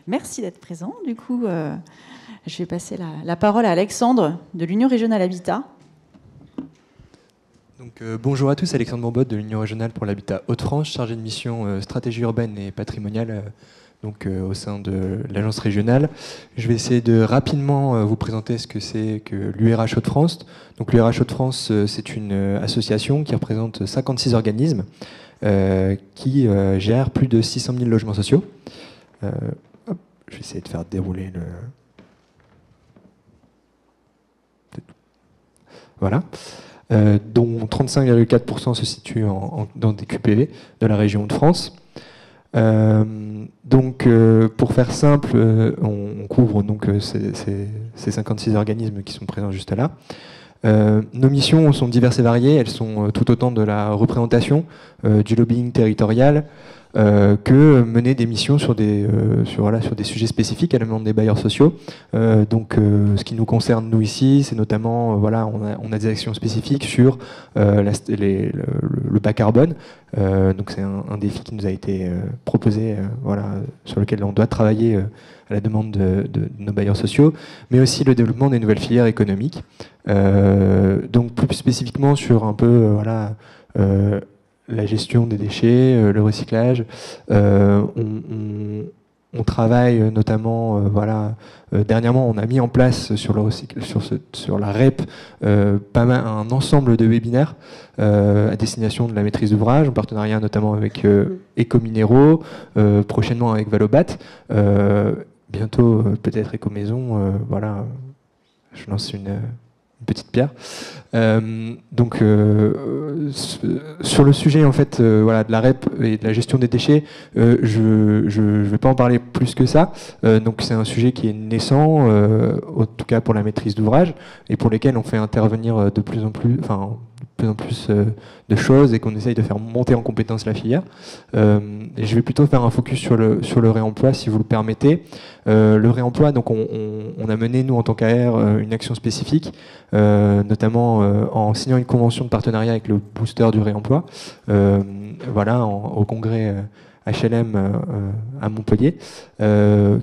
merci d'être présent. Du coup, je vais passer la parole à Alexandre de l'Union Régionale Habitat. Donc, bonjour à tous, Alexandre Bourbot de l'Union Régionale pour l'Habitat Hauts-de-France, chargé de mission stratégie urbaine et patrimoniale au sein de l'agence régionale. Je vais essayer de rapidement vous présenter ce que c'est que l'URH Hauts-de-France. Donc l'URH Hauts-de-France, c'est une association qui représente 56 organismes qui gèrent plus de 600 000 logements sociaux. Je vais essayer de faire dérouler le... Voilà. Dont 35,4% se situent dans des QPV de la région de France. Pour faire simple, on couvre donc ces 56 organismes qui sont présents juste là. Nos missions sont diverses et variées, elles sont tout autant de la représentation, du lobbying territorial, que mener des missions sur des sujets spécifiques à la demande des bailleurs sociaux. Ce qui nous concerne nous ici, c'est notamment on a des actions spécifiques sur le bas carbone. Donc c'est un défi qui nous a été proposé, sur lequel on doit travailler à la demande de nos bailleurs sociaux, mais aussi le développement des nouvelles filières économiques. Donc plus spécifiquement sur un peu la gestion des déchets, le recyclage. On travaille notamment, dernièrement, on a mis en place sur la REP pas mal un ensemble de webinaires à destination de la maîtrise d'ouvrage, en partenariat notamment avec Ecominéraux, prochainement avec Valobat, bientôt peut-être Ecomaison. Je lance une petite pierre. Sur le sujet en fait, de la REP et de la gestion des déchets, je vais pas en parler plus que ça. Donc c'est un sujet qui est naissant, en tout cas pour la maîtrise d'ouvrage, et pour lesquels on fait intervenir de plus en plus de choses et qu'on essaye de faire monter en compétence la filière. Et je vais plutôt faire un focus sur le réemploi, si vous le permettez. Le réemploi, donc on a mené, nous, en tant qu'AR, une action spécifique, notamment en signant une convention de partenariat avec le booster du réemploi, au congrès HLM à Montpellier,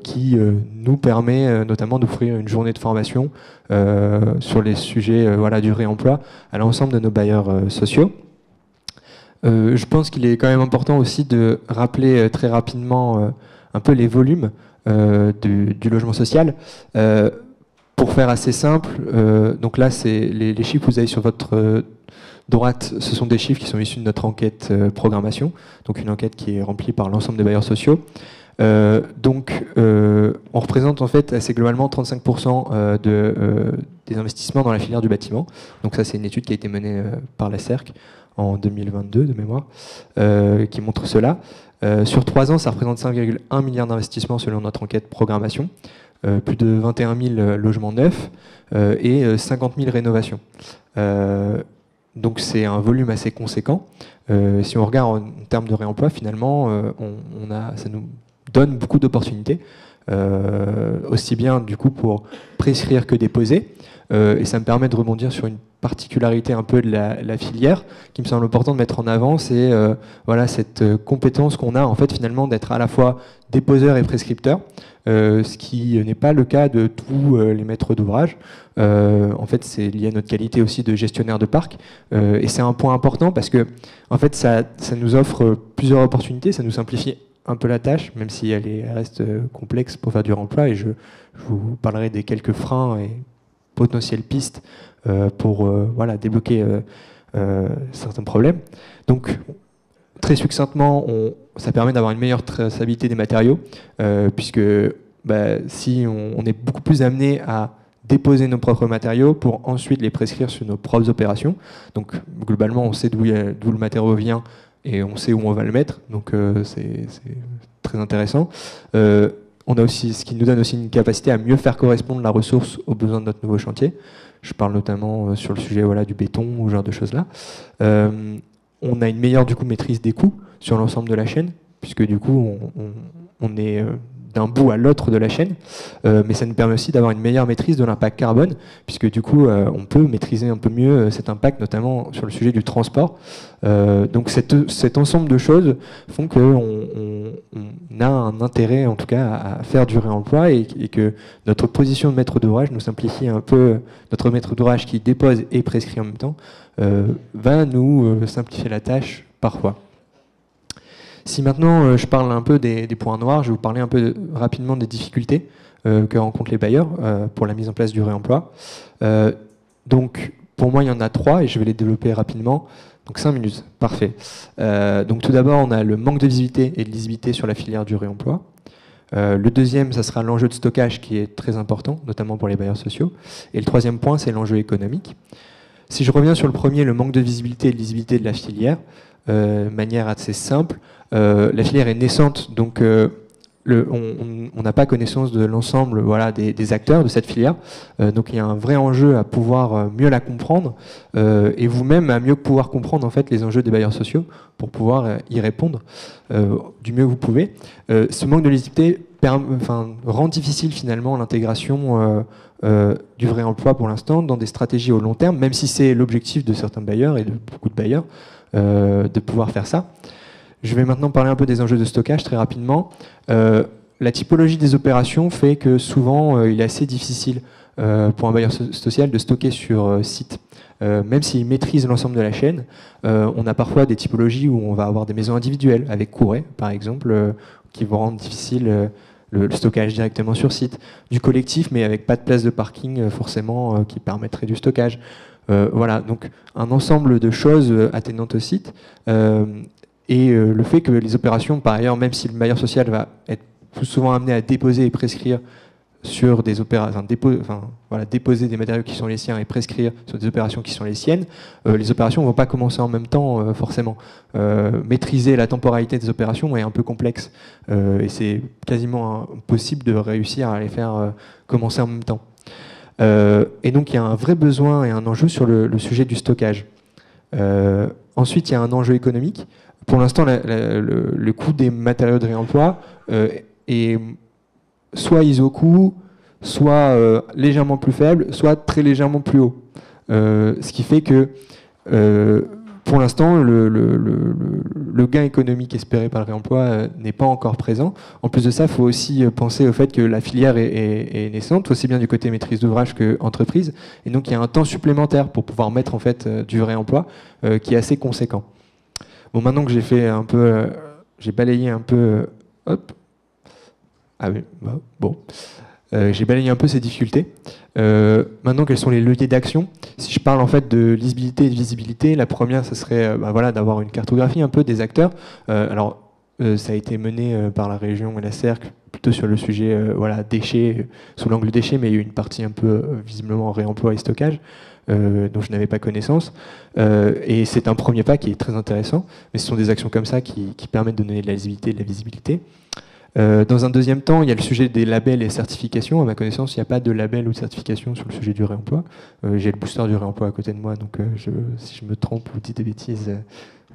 qui nous permet notamment d'offrir une journée de formation sur les sujets du réemploi à l'ensemble de nos bailleurs sociaux. Je pense qu'il est quand même important aussi de rappeler très rapidement un peu les volumes du logement social. Pour faire assez simple, donc là, c'est les chiffres que vous avez sur votre droite, ce sont des chiffres qui sont issus de notre enquête programmation, donc une enquête qui est remplie par l'ensemble des bailleurs sociaux. On représente en fait assez globalement 35% des investissements dans la filière du bâtiment. Donc ça, c'est une étude qui a été menée par la CERC en 2022 de mémoire, qui montre cela. Sur 3 ans, ça représente 5,1 milliards d'investissements selon notre enquête programmation, plus de 21 000 logements neufs et 50 000 rénovations. Donc c'est un volume assez conséquent. Si on regarde en termes de réemploi, finalement, ça nous donne beaucoup d'opportunités, aussi bien du coup pour prescrire que déposer. Et ça me permet de rebondir sur une particularité un peu de la filière qui me semble important de mettre en avant, c'est cette compétence qu'on a en fait finalement d'être à la fois déposeur et prescripteur, ce qui n'est pas le cas de tous les maîtres d'ouvrage. En fait, c'est lié à notre qualité aussi de gestionnaire de parc, et c'est un point important parce que en fait ça nous offre plusieurs opportunités, ça nous simplifie un peu la tâche, même si elle reste complexe pour faire du réemploi, et je vous parlerai des quelques freins et potentielles pistes pour débloquer certains problèmes. Donc, très succinctement, ça permet d'avoir une meilleure traçabilité des matériaux, puisque si on est beaucoup plus amené à déposer nos propres matériaux pour ensuite les prescrire sur nos propres opérations. Donc, globalement, on sait d'où le matériau vient et on sait où on va le mettre. Donc, c'est très intéressant. On a aussi, ce qui nous donne aussi une capacité à mieux faire correspondre la ressource aux besoins de notre nouveau chantier. Je parle notamment sur le sujet du béton ou ce genre de choses-là. On a une meilleure maîtrise des coûts sur l'ensemble de la chaîne, puisque du coup on est d'un bout à l'autre de la chaîne, mais ça nous permet aussi d'avoir une meilleure maîtrise de l'impact carbone, puisque du coup, on peut maîtriser un peu mieux cet impact, notamment sur le sujet du transport. Donc cet ensemble de choses font qu'on a un intérêt, en tout cas, à faire du réemploi et que notre position de maître d'ouvrage nous simplifie un peu, notre maître d'ouvrage qui dépose et prescrit en même temps, va nous simplifier la tâche parfois. Si maintenant je parle un peu des points noirs, je vais vous parler un peu rapidement des difficultés que rencontrent les bailleurs pour la mise en place du réemploi. Donc pour moi il y en a 3 et je vais les développer rapidement. Donc 5 minutes, parfait. Donc tout d'abord on a le manque de visibilité et de lisibilité sur la filière du réemploi. Le deuxième, ça sera l'enjeu de stockage qui est très important, notamment pour les bailleurs sociaux. Et le troisième point, c'est l'enjeu économique. Si je reviens sur le premier, le manque de visibilité et de lisibilité de la filière, manière assez simple, la filière est naissante, donc on n'a pas connaissance de l'ensemble des acteurs de cette filière. Donc il y a un vrai enjeu à pouvoir mieux la comprendre et vous-même à mieux pouvoir comprendre en fait, les enjeux des bailleurs sociaux pour pouvoir y répondre du mieux que vous pouvez. Ce manque de lisibilité rend difficile finalement l'intégration du vrai emploi pour l'instant dans des stratégies au long terme, même si c'est l'objectif de certains bailleurs et de beaucoup de bailleurs de pouvoir faire ça. Je vais maintenant parler un peu des enjeux de stockage très rapidement. La typologie des opérations fait que souvent il est assez difficile pour un bailleur social de stocker sur site. Même s'il maîtrise l'ensemble de la chaîne, on a parfois des typologies où on va avoir des maisons individuelles avec courets, par exemple, qui vont rendre difficile le stockage directement sur site. Du collectif, mais avec pas de place de parking forcément qui permettrait du stockage. Voilà, donc un ensemble de choses atténuantes au site. Et le fait que les opérations, par ailleurs, même si le bailleur social va être plus souvent amené à déposer et prescrire sur des opérations, déposer des matériaux qui sont les siens et prescrire sur des opérations qui sont les siennes, les opérations ne vont pas commencer en même temps, forcément. Maîtriser la temporalité des opérations est un peu complexe et c'est quasiment impossible de réussir à les faire commencer en même temps. Et donc il y a un vrai besoin et un enjeu sur le sujet du stockage. Ensuite, il y a un enjeu économique. Pour l'instant, le coût des matériaux de réemploi est soit iso-coût, soit légèrement plus faible, soit très légèrement plus haut. Ce qui fait que, pour l'instant, le gain économique espéré par le réemploi n'est pas encore présent. En plus de ça, il faut aussi penser au fait que la filière est naissante, aussi bien du côté maîtrise d'ouvrage qu'entreprise. Et donc, il y a un temps supplémentaire pour pouvoir mettre en fait, du réemploi qui est assez conséquent. Bon, maintenant que j'ai fait un peu, j'ai balayé un peu, hop, ah oui, bon, j'ai balayé un peu ces difficultés. Maintenant, quels sont les leviers d'action? Si je parle en fait de lisibilité et de visibilité, la première, ce serait d'avoir une cartographie un peu des acteurs. Alors, ça a été mené par la région et la Cercle, plutôt sur le sujet déchets, sous l'angle déchets, mais il y a eu une partie un peu visiblement réemploi et stockage. Dont je n'avais pas connaissance. Et c'est un premier pas qui est très intéressant, mais ce sont des actions comme ça qui permettent de donner de la lisibilité et de la visibilité. Dans un deuxième temps, il y a le sujet des labels et certifications. À ma connaissance, il n'y a pas de label ou de certification sur le sujet du réemploi. J'ai le booster du réemploi à côté de moi, donc si je me trompe ou dis des bêtises,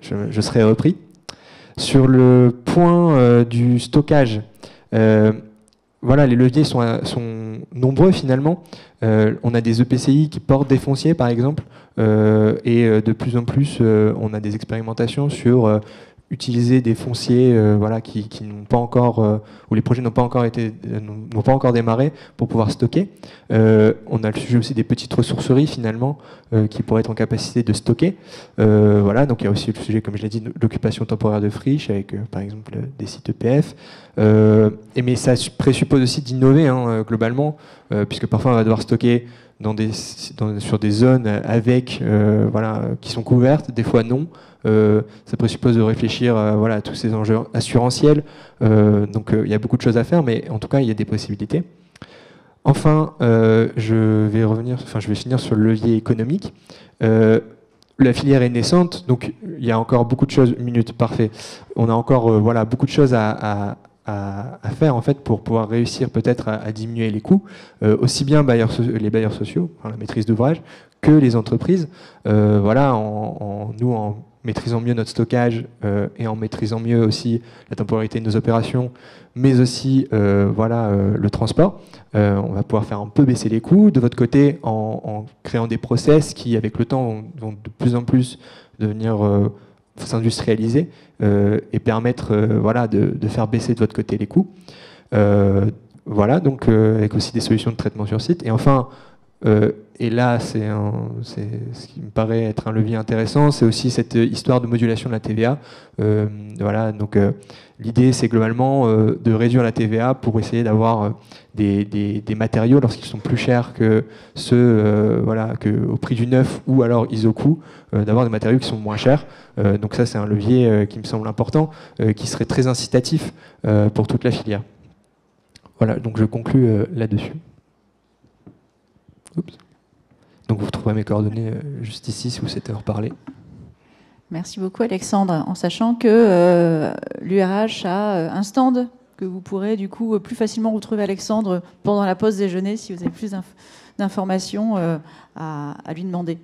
je serai repris. Sur le point du stockage, les leviers sont nombreux finalement. On a des EPCI qui portent des fonciers par exemple, et de plus en plus on a des expérimentations sur utiliser des fonciers qui n'ont pas encore, où les projets n'ont pas encore démarré pour pouvoir stocker. On a le sujet aussi des petites ressourceries finalement qui pourraient être en capacité de stocker. Donc il y a aussi le sujet, comme je l'ai dit, de l'occupation temporaire de friches avec par exemple des sites EPF. Mais ça présuppose aussi d'innover globalement, puisque parfois on va devoir stocker sur des zones avec qui sont couvertes, des fois non. Ça présuppose de réfléchir à tous ces enjeux assurantiels. Donc il y a beaucoup de choses à faire, mais en tout cas il y a des possibilités. Enfin, je vais finir sur le levier économique. La filière est naissante, donc il y a encore beaucoup de choses. Minute, parfait. On a encore beaucoup de choses à faire en fait pour pouvoir réussir peut-être à diminuer les coûts, aussi bien les bailleurs sociaux, la maîtrise d'ouvrage, que les entreprises. Nous, en maîtrisant mieux notre stockage et en maîtrisant mieux aussi la temporalité de nos opérations, mais aussi le transport, on va pouvoir faire un peu baisser les coûts. De votre côté, en créant des process qui, avec le temps, vont de plus en plus devenir s'industrialiser et permettre de faire baisser de votre côté les coûts. Donc avec aussi des solutions de traitement sur site. Et enfin, et là, c'est ce qui me paraît être un levier intéressant, c'est aussi cette histoire de modulation de la TVA. L'idée, c'est globalement de réduire la TVA pour essayer d'avoir des matériaux, lorsqu'ils sont plus chers que ceux au prix du neuf ou alors ISO-coût, d'avoir des matériaux qui sont moins chers. Donc ça, c'est un levier qui me semble important, qui serait très incitatif pour toute la filière. Voilà, donc je conclus là-dessus. Oups. Donc vous retrouverez mes coordonnées juste ici si vous souhaitez en reparler. Merci beaucoup Alexandre, en sachant que l'URH a un stand que vous pourrez du coup plus facilement retrouver Alexandre pendant la pause déjeuner si vous avez plus d'informations à lui demander.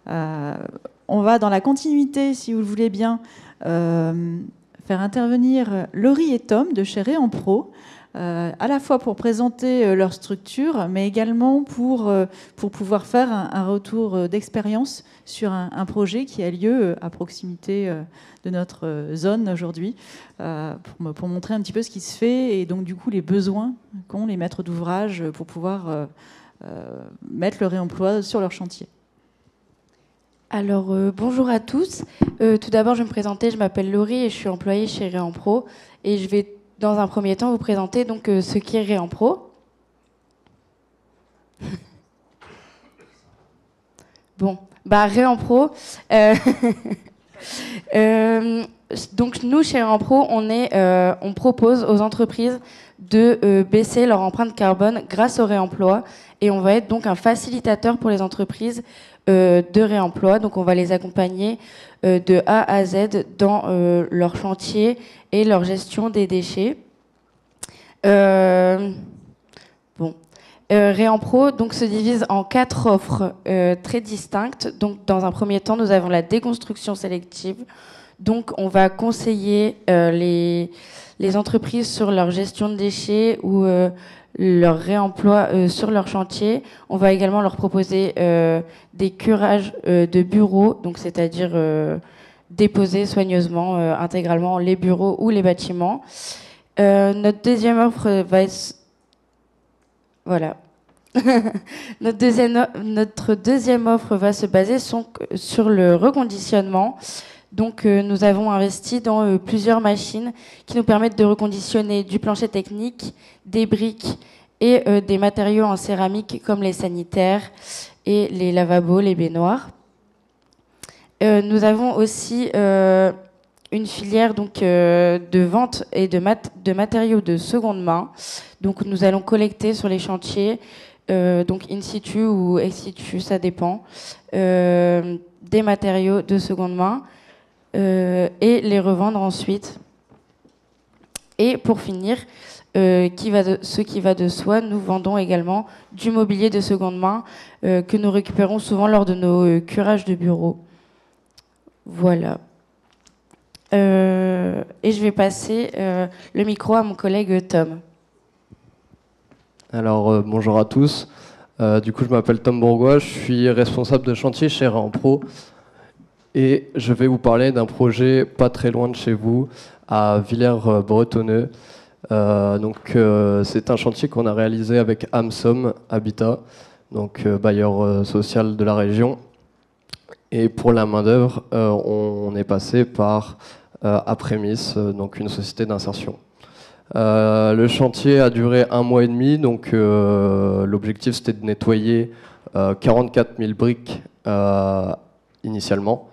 On va dans la continuité, si vous le voulez bien, faire intervenir Laurie et Tom de chez Réampro, à la fois pour présenter leur structure, mais également pour pouvoir faire un retour d'expérience sur un projet qui a lieu à proximité de notre zone aujourd'hui, pour montrer un petit peu ce qui se fait et donc du coup les besoins qu'ont les maîtres d'ouvrage pour pouvoir mettre le réemploi sur leur chantier. Alors, bonjour à tous. Tout d'abord, je vais me présenter. Je m'appelle Laurie et je suis employée chez Réampro. Et je vais, dans un premier temps, vous présenter donc ce qu'est Réampro. Bon, Réampro. Donc, nous, chez Réampro, on propose aux entreprises de baisser leur empreinte carbone grâce au réemploi. Et on va être donc un facilitateur pour les entreprises de réemploi. Donc on va les accompagner de A à Z dans leur chantier et leur gestion des déchets. Réampro donc se divise en 4 offres très distinctes. Donc dans un premier temps, nous avons la déconstruction sélective. Donc on va conseiller les entreprises sur leur gestion de déchets ou leur réemploi sur leur chantier. On va également leur proposer des curages de bureaux, donc c'est-à-dire déposer soigneusement, intégralement les bureaux ou les bâtiments. Notre deuxième offre va être... Voilà. Notre deuxième offre va se baser sur le reconditionnement. Donc nous avons investi dans plusieurs machines qui nous permettent de reconditionner du plancher technique, des briques et des matériaux en céramique comme les sanitaires et les lavabos, les baignoires. Nous avons aussi une filière donc, de vente et de matériaux de seconde main. Donc nous allons collecter sur les chantiers, donc in situ ou ex situ, ça dépend, des matériaux de seconde main. Et les revendre ensuite. Et pour finir, ce qui va de soi, nous vendons également du mobilier de seconde main que nous récupérons souvent lors de nos curages de bureaux. Voilà. Et je vais passer le micro à mon collègue Tom. Alors, bonjour à tous. Du coup, je m'appelle Tom Bourgois, je suis responsable de chantier chez Réampro. Et je vais vous parler d'un projet pas très loin de chez vous, à Villers-Bretonneux. C'est un chantier qu'on a réalisé avec AMSOM Habitat, donc bailleur social de la région. Et pour la main-d'œuvre, on est passé par Apremis, donc une société d'insertion. Le chantier a duré 1 mois et demi, donc l'objectif c'était de nettoyer 44 000 briques initialement.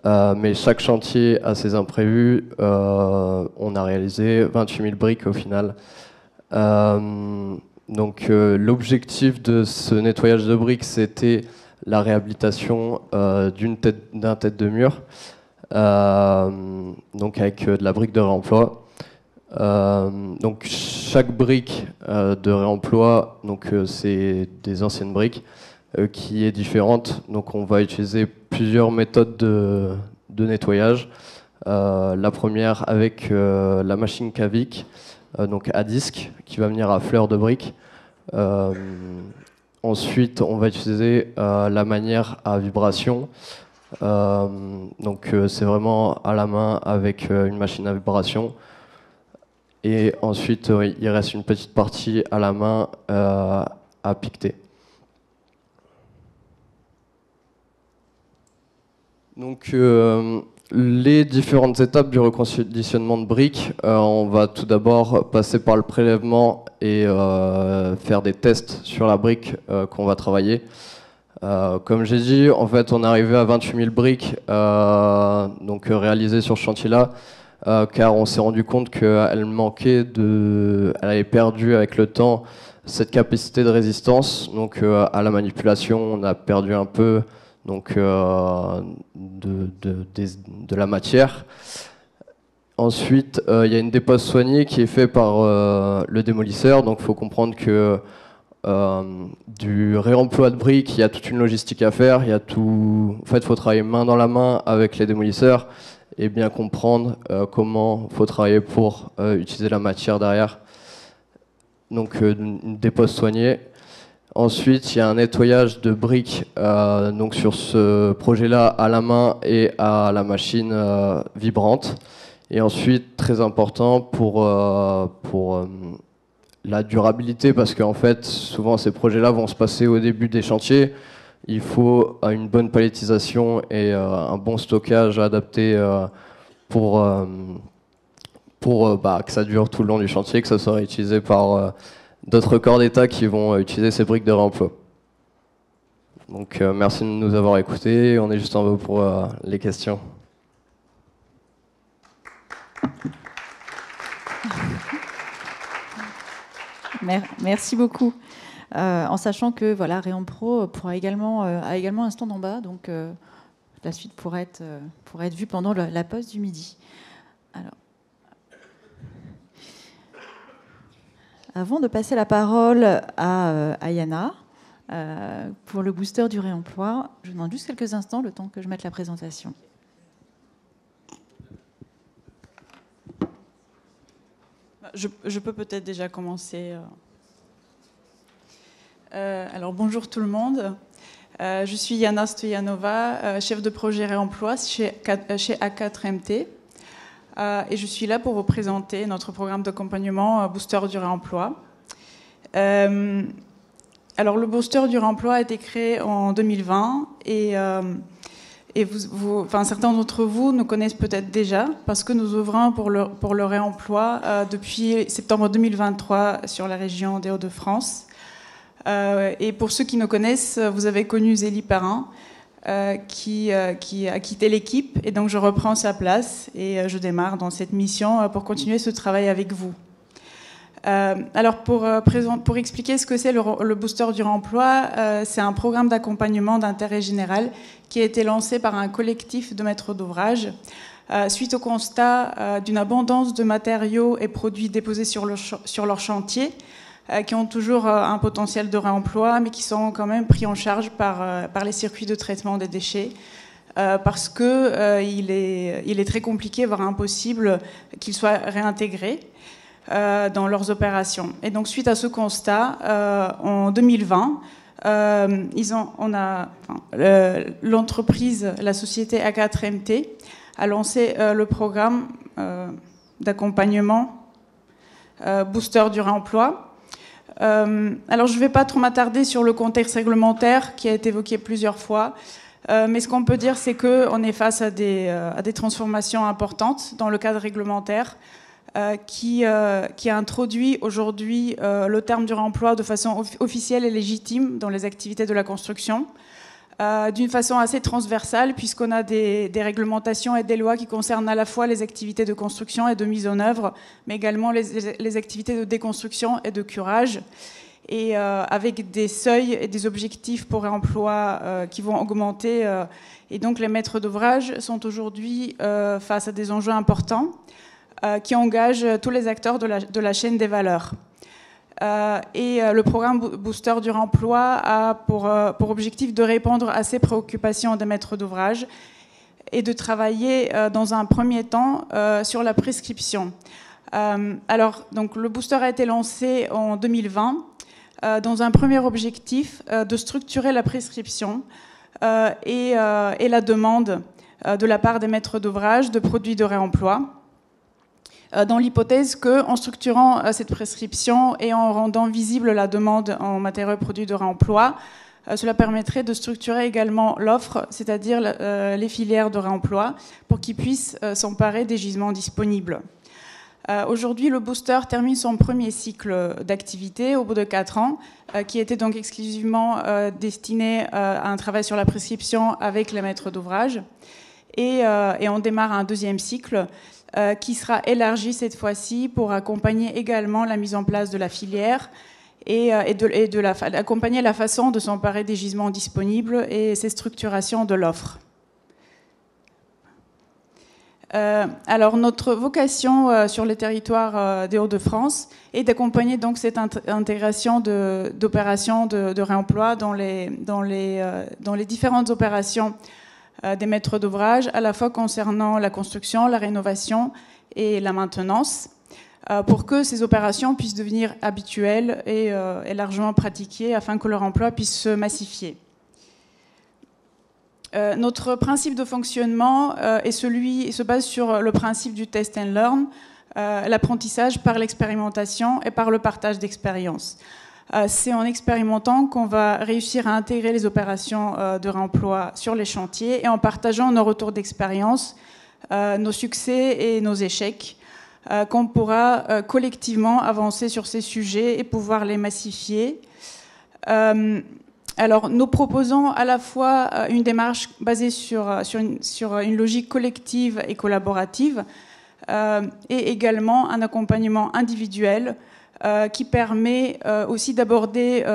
Mais chaque chantier a ses imprévus. On a réalisé 28 000 briques au final. L'objectif de ce nettoyage de briques, c'était la réhabilitation d'un tête de mur, donc avec de la brique de réemploi. Donc chaque brique de réemploi, c'est des anciennes briques qui est différente. Donc on va utiliser plusieurs méthodes de de nettoyage. La première avec la machine Cavic, donc à disque, qui va venir à fleur de brique. Ensuite, on va utiliser la manière à vibration. Donc c'est vraiment à la main avec une machine à vibration. Et ensuite, il reste une petite partie à la main à piqueter. Donc les différentes étapes du reconditionnement de briques, on va tout d'abord passer par le prélèvement et faire des tests sur la brique qu'on va travailler. Comme j'ai dit, en fait, on est arrivé à 28 000 briques donc réalisées sur ce chantier-là, car on s'est rendu compte qu'elle manquait elle avait perdu avec le temps cette capacité de résistance. Donc à la manipulation, on a perdu un peu donc de la matière. Ensuite, il y a une dépose soignée qui est faite par le démolisseur. Donc il faut comprendre que du réemploi de briques, il y a toute une logistique à faire. Il y a tout. En fait, il faut travailler main dans la main avec les démolisseurs et bien comprendre comment il faut travailler pour utiliser la matière derrière. Donc une dépose soignée. Ensuite, il y a un nettoyage de briques donc sur ce projet-là à la main et à la machine vibrante. Et ensuite, très important pour la durabilité, parce qu'en fait, souvent ces projets-là vont se passer au début des chantiers. Il faut une bonne palettisation et un bon stockage adapté pour que ça dure tout le long du chantier, que ça soit utilisé par d'autres corps d'État qui vont utiliser ces briques de réemploi. Donc merci de nous avoir écoutés. On est juste en haut pour les questions. Merci beaucoup. En sachant que voilà, Réempro a également un stand en bas, donc la suite pourrait être vue pendant la pause du midi. Alors, avant de passer la parole à Yana pour le booster du réemploi, je vous demande juste quelques instants, le temps que je mette la présentation. Je peux peut-être déjà commencer. Alors bonjour tout le monde. Je suis Yana Stoyanova, chef de projet réemploi chez A4MT. Et je suis là pour vous présenter notre programme d'accompagnement Booster du réemploi. Alors le Booster du réemploi a été créé en 2020 et certains d'entre vous nous connaissent peut-être déjà parce que nous œuvrons pour le réemploi depuis septembre 2023 sur la région des Hauts-de-France. Et pour ceux qui nous connaissent, vous avez connu Zélie Perrin, qui a quitté l'équipe, et donc je reprends sa place et je démarre dans cette mission pour continuer ce travail avec vous. Alors pour expliquer ce que c'est le Booster du réemploi, c'est un programme d'accompagnement d'intérêt général qui a été lancé par un collectif de maîtres d'ouvrage suite au constat d'une abondance de matériaux et produits déposés sur leur chantier qui ont toujours un potentiel de réemploi, mais qui sont quand même pris en charge par les circuits de traitement des déchets, parce qu'il est très compliqué, voire impossible, qu'ils soient réintégrés dans leurs opérations. Et donc, suite à ce constat, en 2020, l'entreprise, la société A4MT, a lancé le programme d'accompagnement Booster du réemploi. Alors, je ne vais pas trop m'attarder sur le contexte réglementaire qui a été évoqué plusieurs fois, mais ce qu'on peut dire, c'est qu'on est face à des transformations importantes dans le cadre réglementaire qui a introduit aujourd'hui le terme du réemploi de façon officielle et légitime dans les activités de la construction, d'une façon assez transversale, puisqu'on a des réglementations et des lois qui concernent à la fois les activités de construction et de mise en œuvre, mais également les activités de déconstruction et de curage, et avec des seuils et des objectifs pour réemploi qui vont augmenter. Et donc les maîtres d'ouvrage sont aujourd'hui face à des enjeux importants qui engagent tous les acteurs de la chaîne des valeurs. Et le programme Booster du réemploi a pour objectif de répondre à ces préoccupations des maîtres d'ouvrage et de travailler dans un premier temps sur la prescription. Alors, donc, le booster a été lancé en 2020 dans un premier objectif de structurer la prescription et la demande de la part des maîtres d'ouvrage de produits de réemploi, dans l'hypothèse qu'en structurant cette prescription et en rendant visible la demande en matériaux et produits de réemploi, cela permettrait de structurer également l'offre, c'est-à-dire les filières de réemploi, pour qu'ils puissent s'emparer des gisements disponibles. Aujourd'hui, le booster termine son premier cycle d'activité au bout de 4 ans, qui était donc exclusivement destiné à un travail sur la prescription avec les maîtres d'ouvrage. Et on démarre un deuxième cycle qui sera élargi cette fois-ci pour accompagner également la mise en place de la filière et accompagner la façon de s'emparer des gisements disponibles et ces structurations de l'offre. Alors notre vocation sur les territoires des Hauts-de-France est d'accompagner donc cette intégration d'opérations de réemploi dans les différentes opérations des maîtres d'ouvrage, à la fois concernant la construction, la rénovation et la maintenance, pour que ces opérations puissent devenir habituelles et largement pratiquées afin que leur emploi puisse se massifier. Notre principe de fonctionnement se base sur le principe du test and learn, l'apprentissage par l'expérimentation et par le partage d'expériences. C'est en expérimentant qu'on va réussir à intégrer les opérations de réemploi sur les chantiers et en partageant nos retours d'expérience, nos succès et nos échecs, qu'on pourra collectivement avancer sur ces sujets et pouvoir les massifier. Alors, nous proposons à la fois une démarche basée sur une logique collective et collaborative et également un accompagnement individuel qui permet aussi d'aborder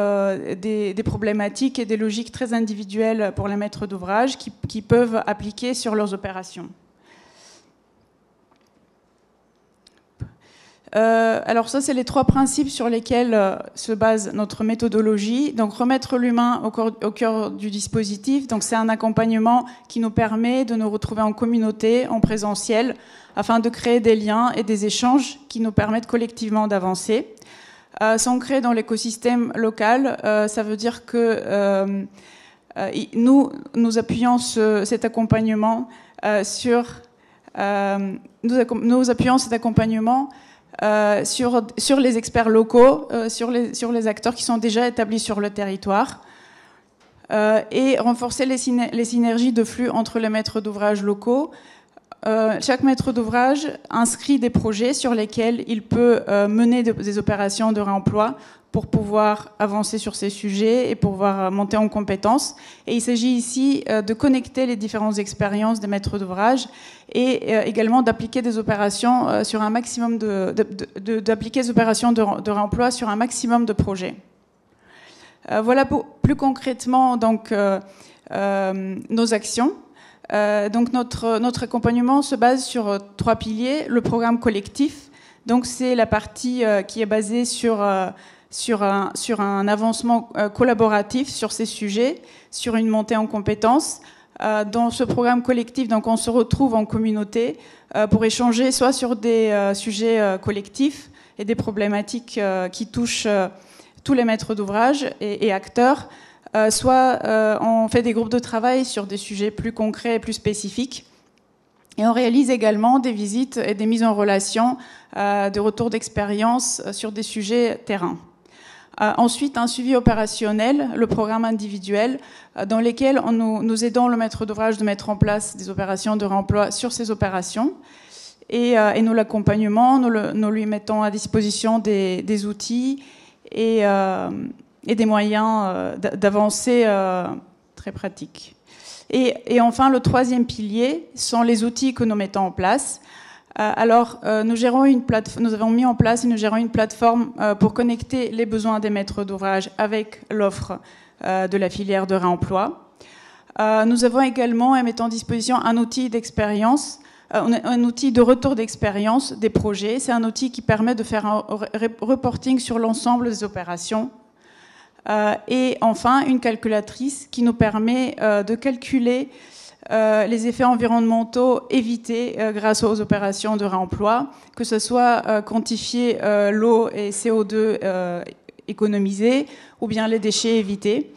des problématiques et des logiques très individuelles pour les maîtres d'ouvrage qui peuvent appliquer sur leurs opérations. Alors ça, c'est les 3 principes sur lesquels se base notre méthodologie. Donc remettre l'humain au cœur du dispositif. Donc c'est un accompagnement qui nous permet de nous retrouver en communauté, en présentiel, afin de créer des liens et des échanges qui nous permettent collectivement d'avancer. S'ancrer dans l'écosystème local, ça veut dire que nous appuyons cet accompagnement sur les experts locaux, sur les acteurs qui sont déjà établis sur le territoire, et renforcer les synergies de flux entre les maîtres d'ouvrage locaux. Chaque maître d'ouvrage inscrit des projets sur lesquels il peut mener des opérations de réemploi pour pouvoir avancer sur ces sujets et pouvoir monter en compétences. Et il s'agit ici de connecter les différentes expériences des maîtres d'ouvrage et également d'appliquer des opérations sur un maximum d'appliquer des opérations de réemploi sur un maximum de projets. Voilà plus concrètement donc nos actions. Donc notre accompagnement se base sur 3 piliers. Le programme collectif, donc c'est la partie qui est basée sur un avancement collaboratif sur ces sujets, sur une montée en compétences. Dans ce programme collectif, donc on se retrouve en communauté pour échanger soit sur des sujets collectifs et des problématiques qui touchent tous les maîtres d'ouvrage et acteurs, soit on fait des groupes de travail sur des sujets plus concrets et plus spécifiques. Et on réalise également des visites et des mises en relation, des retours d'expérience sur des sujets terrain. Ensuite, un suivi opérationnel, le programme individuel, dans lequel nous aidons le maître d'ouvrage de mettre en place des opérations de réemploi sur ces opérations. Et nous l'accompagnement, nous lui mettons à disposition des outils et des moyens d'avancer très pratiques. Et enfin, le 3e pilier sont les outils que nous mettons en place. Alors, nous avons mis en place et nous gérons une plateforme pour connecter les besoins des maîtres d'ouvrage avec l'offre de la filière de réemploi. Nous avons également et mettons en disposition un outil d'expérience, un outil de retour d'expérience des projets. C'est un outil qui permet de faire un reporting sur l'ensemble des opérations. Et enfin, une calculatrice qui nous permet de calculer les effets environnementaux évités grâce aux opérations de réemploi, que ce soit quantifier l'eau et CO2 économisés ou bien les déchets évités.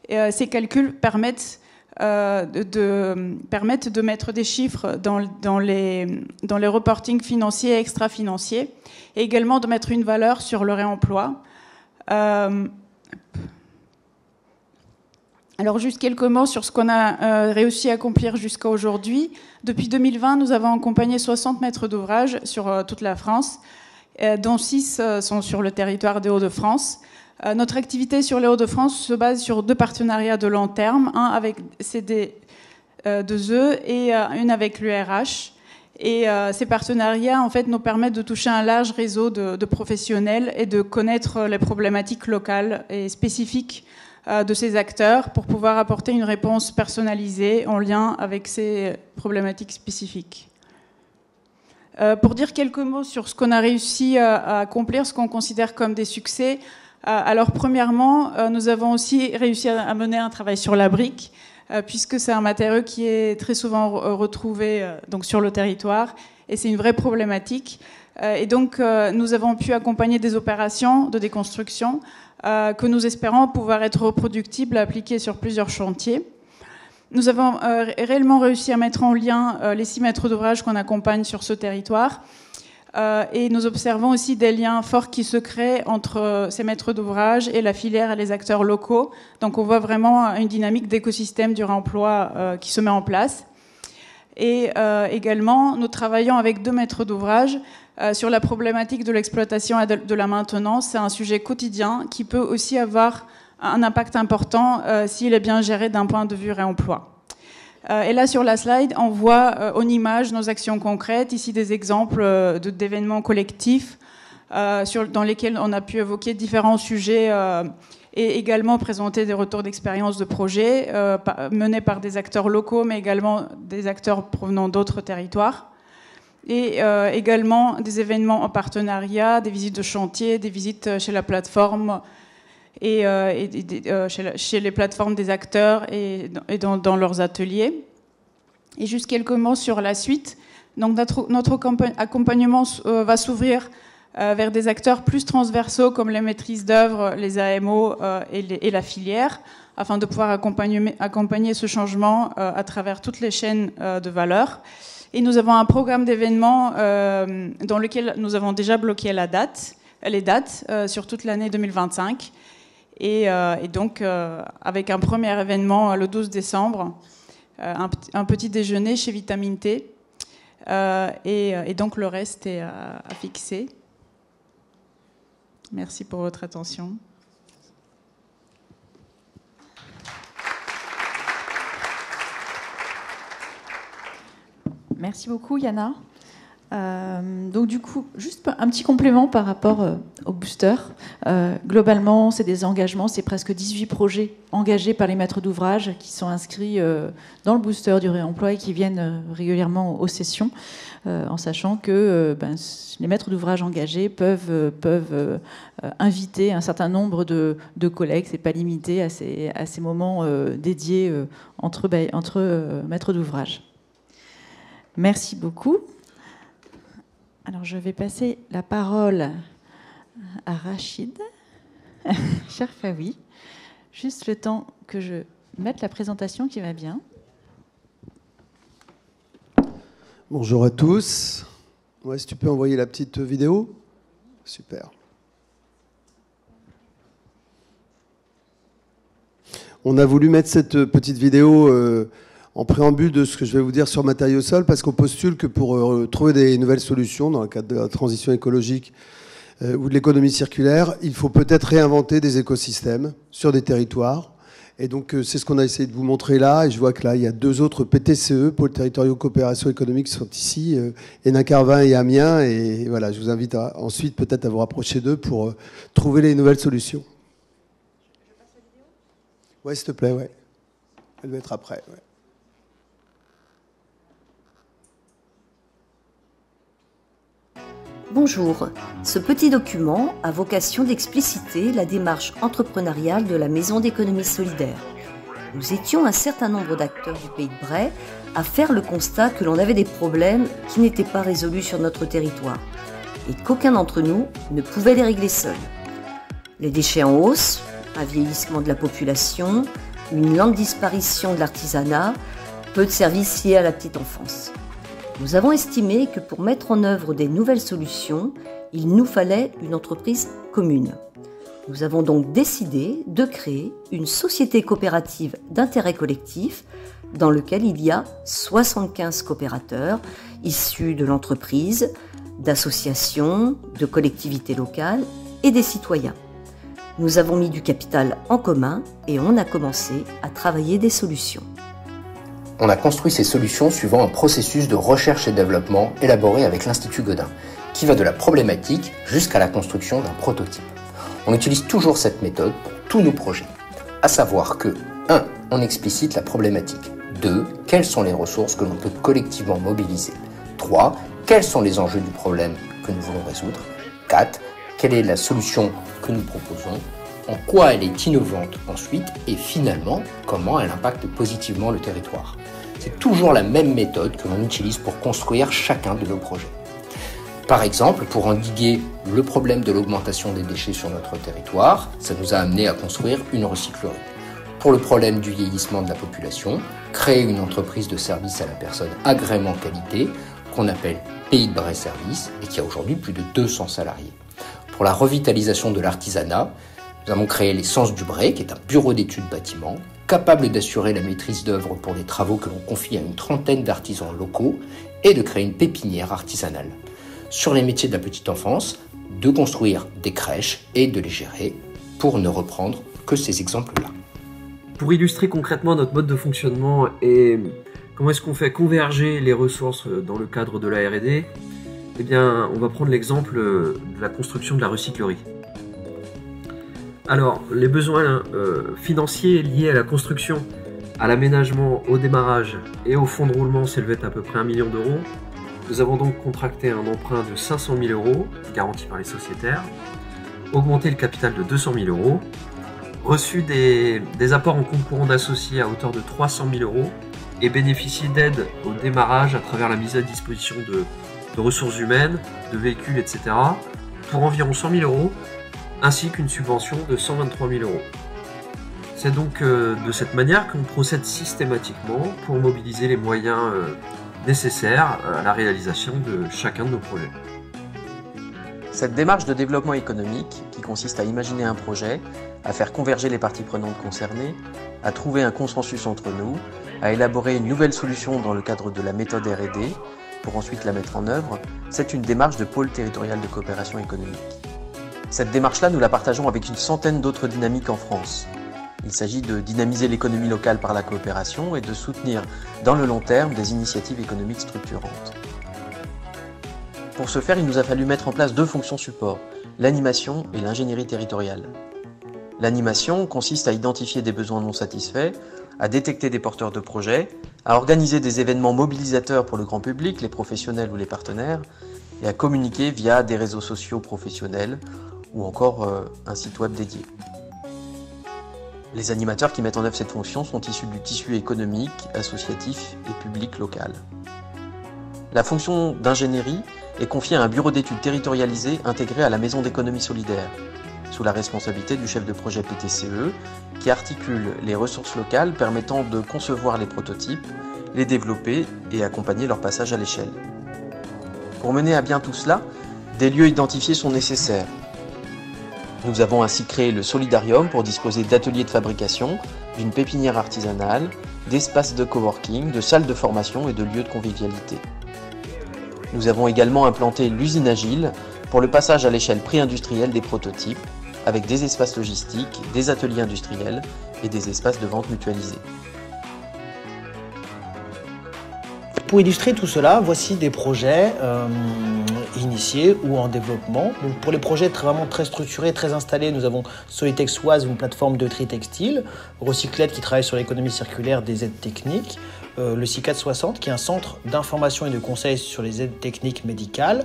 Ces calculs permettent de mettre des chiffres dans les reportings financiers et extra-financiers, et également de mettre une valeur sur le réemploi. Alors, juste quelques mots sur ce qu'on a réussi à accomplir jusqu'à aujourd'hui. Depuis 2020, nous avons accompagné 60 maîtres d'ouvrage sur toute la France, dont 6 sont sur le territoire des Hauts-de-France. Notre activité sur les Hauts-de-France se base sur 2 partenariats de long terme, un avec CD2E et une avec l'URH. Et ces partenariats, en fait, nous permettent de toucher un large réseau de professionnels et de connaître les problématiques locales et spécifiques de ces acteurs pour pouvoir apporter une réponse personnalisée en lien avec ces problématiques spécifiques. Pour dire quelques mots sur ce qu'on a réussi à accomplir, ce qu'on considère comme des succès, alors premièrement, nous avons aussi réussi à mener un travail sur la brique, puisque c'est un matériau qui est très souvent retrouvé donc sur le territoire, et c'est une vraie problématique. Et donc, nous avons pu accompagner des opérations de déconstruction que nous espérons pouvoir être reproductibles, appliquées sur plusieurs chantiers. Nous avons réellement réussi à mettre en lien les 6 maîtres d'ouvrage qu'on accompagne sur ce territoire. Et nous observons aussi des liens forts qui se créent entre ces maîtres d'ouvrage et la filière et les acteurs locaux. Donc on voit vraiment une dynamique d'écosystème du réemploi qui se met en place. Et également, nous travaillons avec 2 maîtres d'ouvrage sur la problématique de l'exploitation et de la maintenance. C'est un sujet quotidien qui peut aussi avoir un impact important s'il est bien géré d'un point de vue réemploi. Et là, sur la slide, on voit en image nos actions concrètes. Ici, des exemples d'événements collectifs dans lesquels on a pu évoquer différents sujets et également présenter des retours d'expérience de projets menés par des acteurs locaux, mais également des acteurs provenant d'autres territoires. Et également des événements en partenariat, des visites de chantier, des visites chez la plateforme et chez les plateformes des acteurs et dans leurs ateliers. Et juste quelques mots sur la suite. Donc notre accompagnement va s'ouvrir vers des acteurs plus transversaux comme les maîtrises d'œuvre, les AMO et la filière, afin de pouvoir accompagner ce changement à travers toutes les chaînes de valeur. Et nous avons un programme d'événements dans lequel nous avons déjà bloqué les dates sur toute l'année 2025. Et donc, avec un premier événement le 12 décembre, un petit déjeuner chez Vitamine T. Et donc, le reste est à fixer. Merci pour votre attention. Merci beaucoup, Yana. Donc du coup, juste un petit complément par rapport au booster. Globalement, c'est des engagements, c'est presque 18 projets engagés par les maîtres d'ouvrage qui sont inscrits dans le booster du réemploi et qui viennent régulièrement aux sessions, en sachant que les maîtres d'ouvrage engagés peuvent inviter un certain nombre de collègues. C'est pas limité à ces moments dédiés entre maîtres d'ouvrage. Merci beaucoup. Alors, je vais passer la parole à Rachid Cherfaoui. Juste le temps que je mette la présentation qui va bien. Bonjour à tous. Ouais, si tu peux envoyer la petite vidéo. Super. On a voulu mettre cette petite vidéo en préambule de ce que je vais vous dire sur Matériaux Sol, parce qu'on postule que pour trouver des nouvelles solutions dans le cadre de la transition écologique ou de l'économie circulaire, il faut peut-être réinventer des écosystèmes sur des territoires. Et donc, c'est ce qu'on a essayé de vous montrer là. Et je vois que là, il y a 2 autres PTCE, pôles territoriaux coopération économique, qui sont ici, Hénin-Carvin et Amiens. Et voilà, je vous invite ensuite peut-être à vous rapprocher d'eux pour trouver les nouvelles solutions. Je passe la vidéo ? Ouais, s'il te plaît, ouais. Elle doit être après, ouais. Bonjour, ce petit document a vocation d'expliciter la démarche entrepreneuriale de la Maison d'économie solidaire. nous étions un certain nombre d'acteurs du Pays de Bray à faire le constat que l'on avait des problèmes qui n'étaient pas résolus sur notre territoire et qu'aucun d'entre nous ne pouvait les régler seul. Les déchets en hausse, un vieillissement de la population, une lente disparition de l'artisanat, peu de services liés à la petite enfance. Nous avons estimé que pour mettre en œuvre des nouvelles solutions, il nous fallait une entreprise commune. Nous avons donc décidé de créer une société coopérative d'intérêt collectif dans laquelle il y a 75 coopérateurs issus de l'entreprise, d'associations, de collectivités locales et des citoyens. Nous avons mis du capital en commun et on a commencé à travailler des solutions. On a construit ces solutions suivant un processus de recherche et développement élaboré avec l'Institut Godin, qui va de la problématique jusqu'à la construction d'un prototype. On utilise toujours cette méthode pour tous nos projets, à savoir que 1. On explicite la problématique. 2. Quelles sont les ressources que l'on peut collectivement mobiliser. 3. Quels sont les enjeux du problème que nous voulons résoudre. 4. Quelle est la solution que nous proposons. En quoi elle est innovante ensuite. Et finalement, comment elle impacte positivement le territoire. C'est toujours la même méthode que l'on utilise pour construire chacun de nos projets. Par exemple, pour endiguer le problème de l'augmentation des déchets sur notre territoire, ça nous a amené à construire une recyclerie. Pour le problème du vieillissement de la population, créer une entreprise de service à la personne agrément qualité, qu'on appelle Pays de Bray Service, et qui a aujourd'hui plus de 200 salariés. Pour la revitalisation de l'artisanat, nous avons créé les Sens du Bray, qui est un bureau d'études bâtiments, capable d'assurer la maîtrise d'œuvre pour les travaux que l'on confie à une trentaine d'artisans locaux, et de créer une pépinière artisanale. Sur les métiers de la petite enfance, de construire des crèches et de les gérer, pour ne reprendre que ces exemples-là. Pour illustrer concrètement notre mode de fonctionnement et comment est-ce qu'on fait converger les ressources dans le cadre de la R&D, eh bien, on va prendre l'exemple de la construction de la recyclerie. Alors, les besoins financiers liés à la construction, à l'aménagement, au démarrage et au fonds de roulement s'élevaient à peu près 1 million d'euros. Nous avons donc contracté un emprunt de 500 000 euros, garanti par les sociétaires, augmenté le capital de 200 000 euros, reçu des apports en compte courant d'associés à hauteur de 300 000 euros et bénéficié d'aide au démarrage à travers la mise à disposition de ressources humaines, de véhicules, etc. pour environ 100 000 euros, ainsi qu'une subvention de 123 000 euros. C'est donc de cette manière qu'on procède systématiquement pour mobiliser les moyens nécessaires à la réalisation de chacun de nos projets. Cette démarche de développement économique, qui consiste à imaginer un projet, à faire converger les parties prenantes concernées, à trouver un consensus entre nous, à élaborer une nouvelle solution dans le cadre de la méthode R&D, pour ensuite la mettre en œuvre, c'est une démarche de pôle territorial de coopération économique. Cette démarche-là, nous la partageons avec une centaine d'autres dynamiques en France. Il s'agit de dynamiser l'économie locale par la coopération et de soutenir dans le long terme des initiatives économiques structurantes. Pour ce faire, il nous a fallu mettre en place 2 fonctions support, l'animation et l'ingénierie territoriale. L'animation consiste à identifier des besoins non satisfaits, à détecter des porteurs de projets, à organiser des événements mobilisateurs pour le grand public, les professionnels ou les partenaires, et à communiquer via des réseaux sociaux professionnels ou encore un site web dédié. Les animateurs qui mettent en œuvre cette fonction sont issus du tissu économique, associatif et public local. La fonction d'ingénierie est confiée à un bureau d'études territorialisé intégré à la Maison d'économie solidaire, sous la responsabilité du chef de projet PTCE, qui articule les ressources locales permettant de concevoir les prototypes, les développer et accompagner leur passage à l'échelle. Pour mener à bien tout cela, des lieux identifiés sont nécessaires. Nous avons ainsi créé le Solidarium pour disposer d'ateliers de fabrication, d'une pépinière artisanale, d'espaces de coworking, de salles de formation et de lieux de convivialité. Nous avons également implanté l'usine agile pour le passage à l'échelle pré-industrielle des prototypes, avec des espaces logistiques, des ateliers industriels et des espaces de vente mutualisés. Pour illustrer tout cela, voici des projets initiés ou en développement. Donc pour les projets vraiment très structurés, très installés, nous avons Solitex Oise, une plateforme de tri textile, Recyclette qui travaille sur l'économie circulaire des aides techniques, le CICAD 60 qui est un centre d'information et de conseil sur les aides techniques médicales,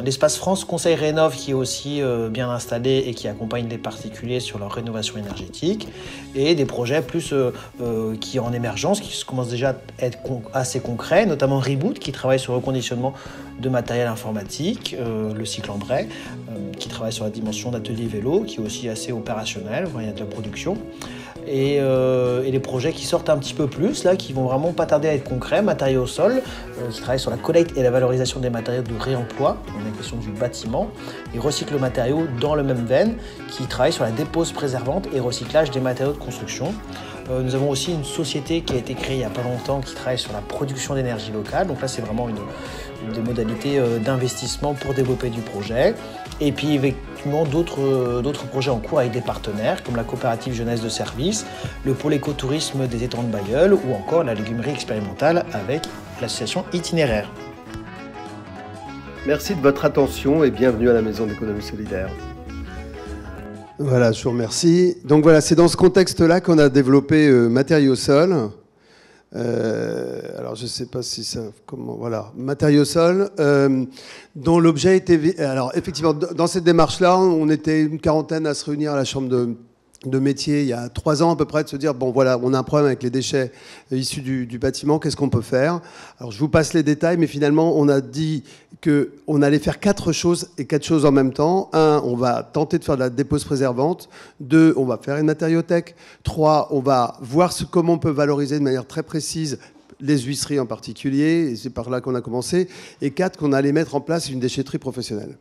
L'espace France Conseil Rénov qui est aussi bien installé et qui accompagne les particuliers sur leur rénovation énergétique, et des projets plus qui en émergence, qui commencent déjà à être assez concrets, notamment Reboot qui travaille sur le reconditionnement de matériel informatique, le cycle en Bray qui travaille sur la dimension d'atelier vélo qui est aussi assez opérationnel, il y a de la production. Et les projets qui sortent un petit peu plus, là, qui vont vraiment pas tarder à être concrets, Matériaux au sol, qui travaille sur la collecte et la valorisation des matériaux de réemploi, on a la question du bâtiment, et Recycle Matériaux dans le même veine, qui travaille sur la dépose préservante et recyclage des matériaux de construction. Nous avons aussi une société qui a été créée il n'y a pas longtemps, qui travaille sur la production d'énergie locale, donc là c'est vraiment une des modalités d'investissement pour développer du projet. Et puis effectivement d'autres projets en cours avec des partenaires comme la coopérative jeunesse de service, le pôle écotourisme des étangs de Bailleul ou encore la légumerie expérimentale avec l'association Itinéraire. Merci de votre attention et bienvenue à la Maison d'économie solidaire. Voilà, je vous remercie. Donc voilà, c'est dans ce contexte-là qu'on a développé Matériaux Sol. Alors je ne sais pas si ça... Voilà, Matériaux Sol, dont l'objet était... Alors effectivement, dans cette démarche-là, on était une quarantaine à se réunir à la chambre de métier il y a 3 ans à peu près, de se dire, bon voilà, on a un problème avec les déchets issus du bâtiment, qu'est-ce qu'on peut faire? Alors je vous passe les détails, mais finalement on a dit qu'on allait faire 4 choses, et 4 choses en même temps. 1, on va tenter de faire de la dépose préservante. 2, on va faire une matériothèque. 3, on va voir comment on peut valoriser de manière très précise les huisseries en particulier, et c'est par là qu'on a commencé. Et 4, qu'on allait mettre en place une déchetterie professionnelle.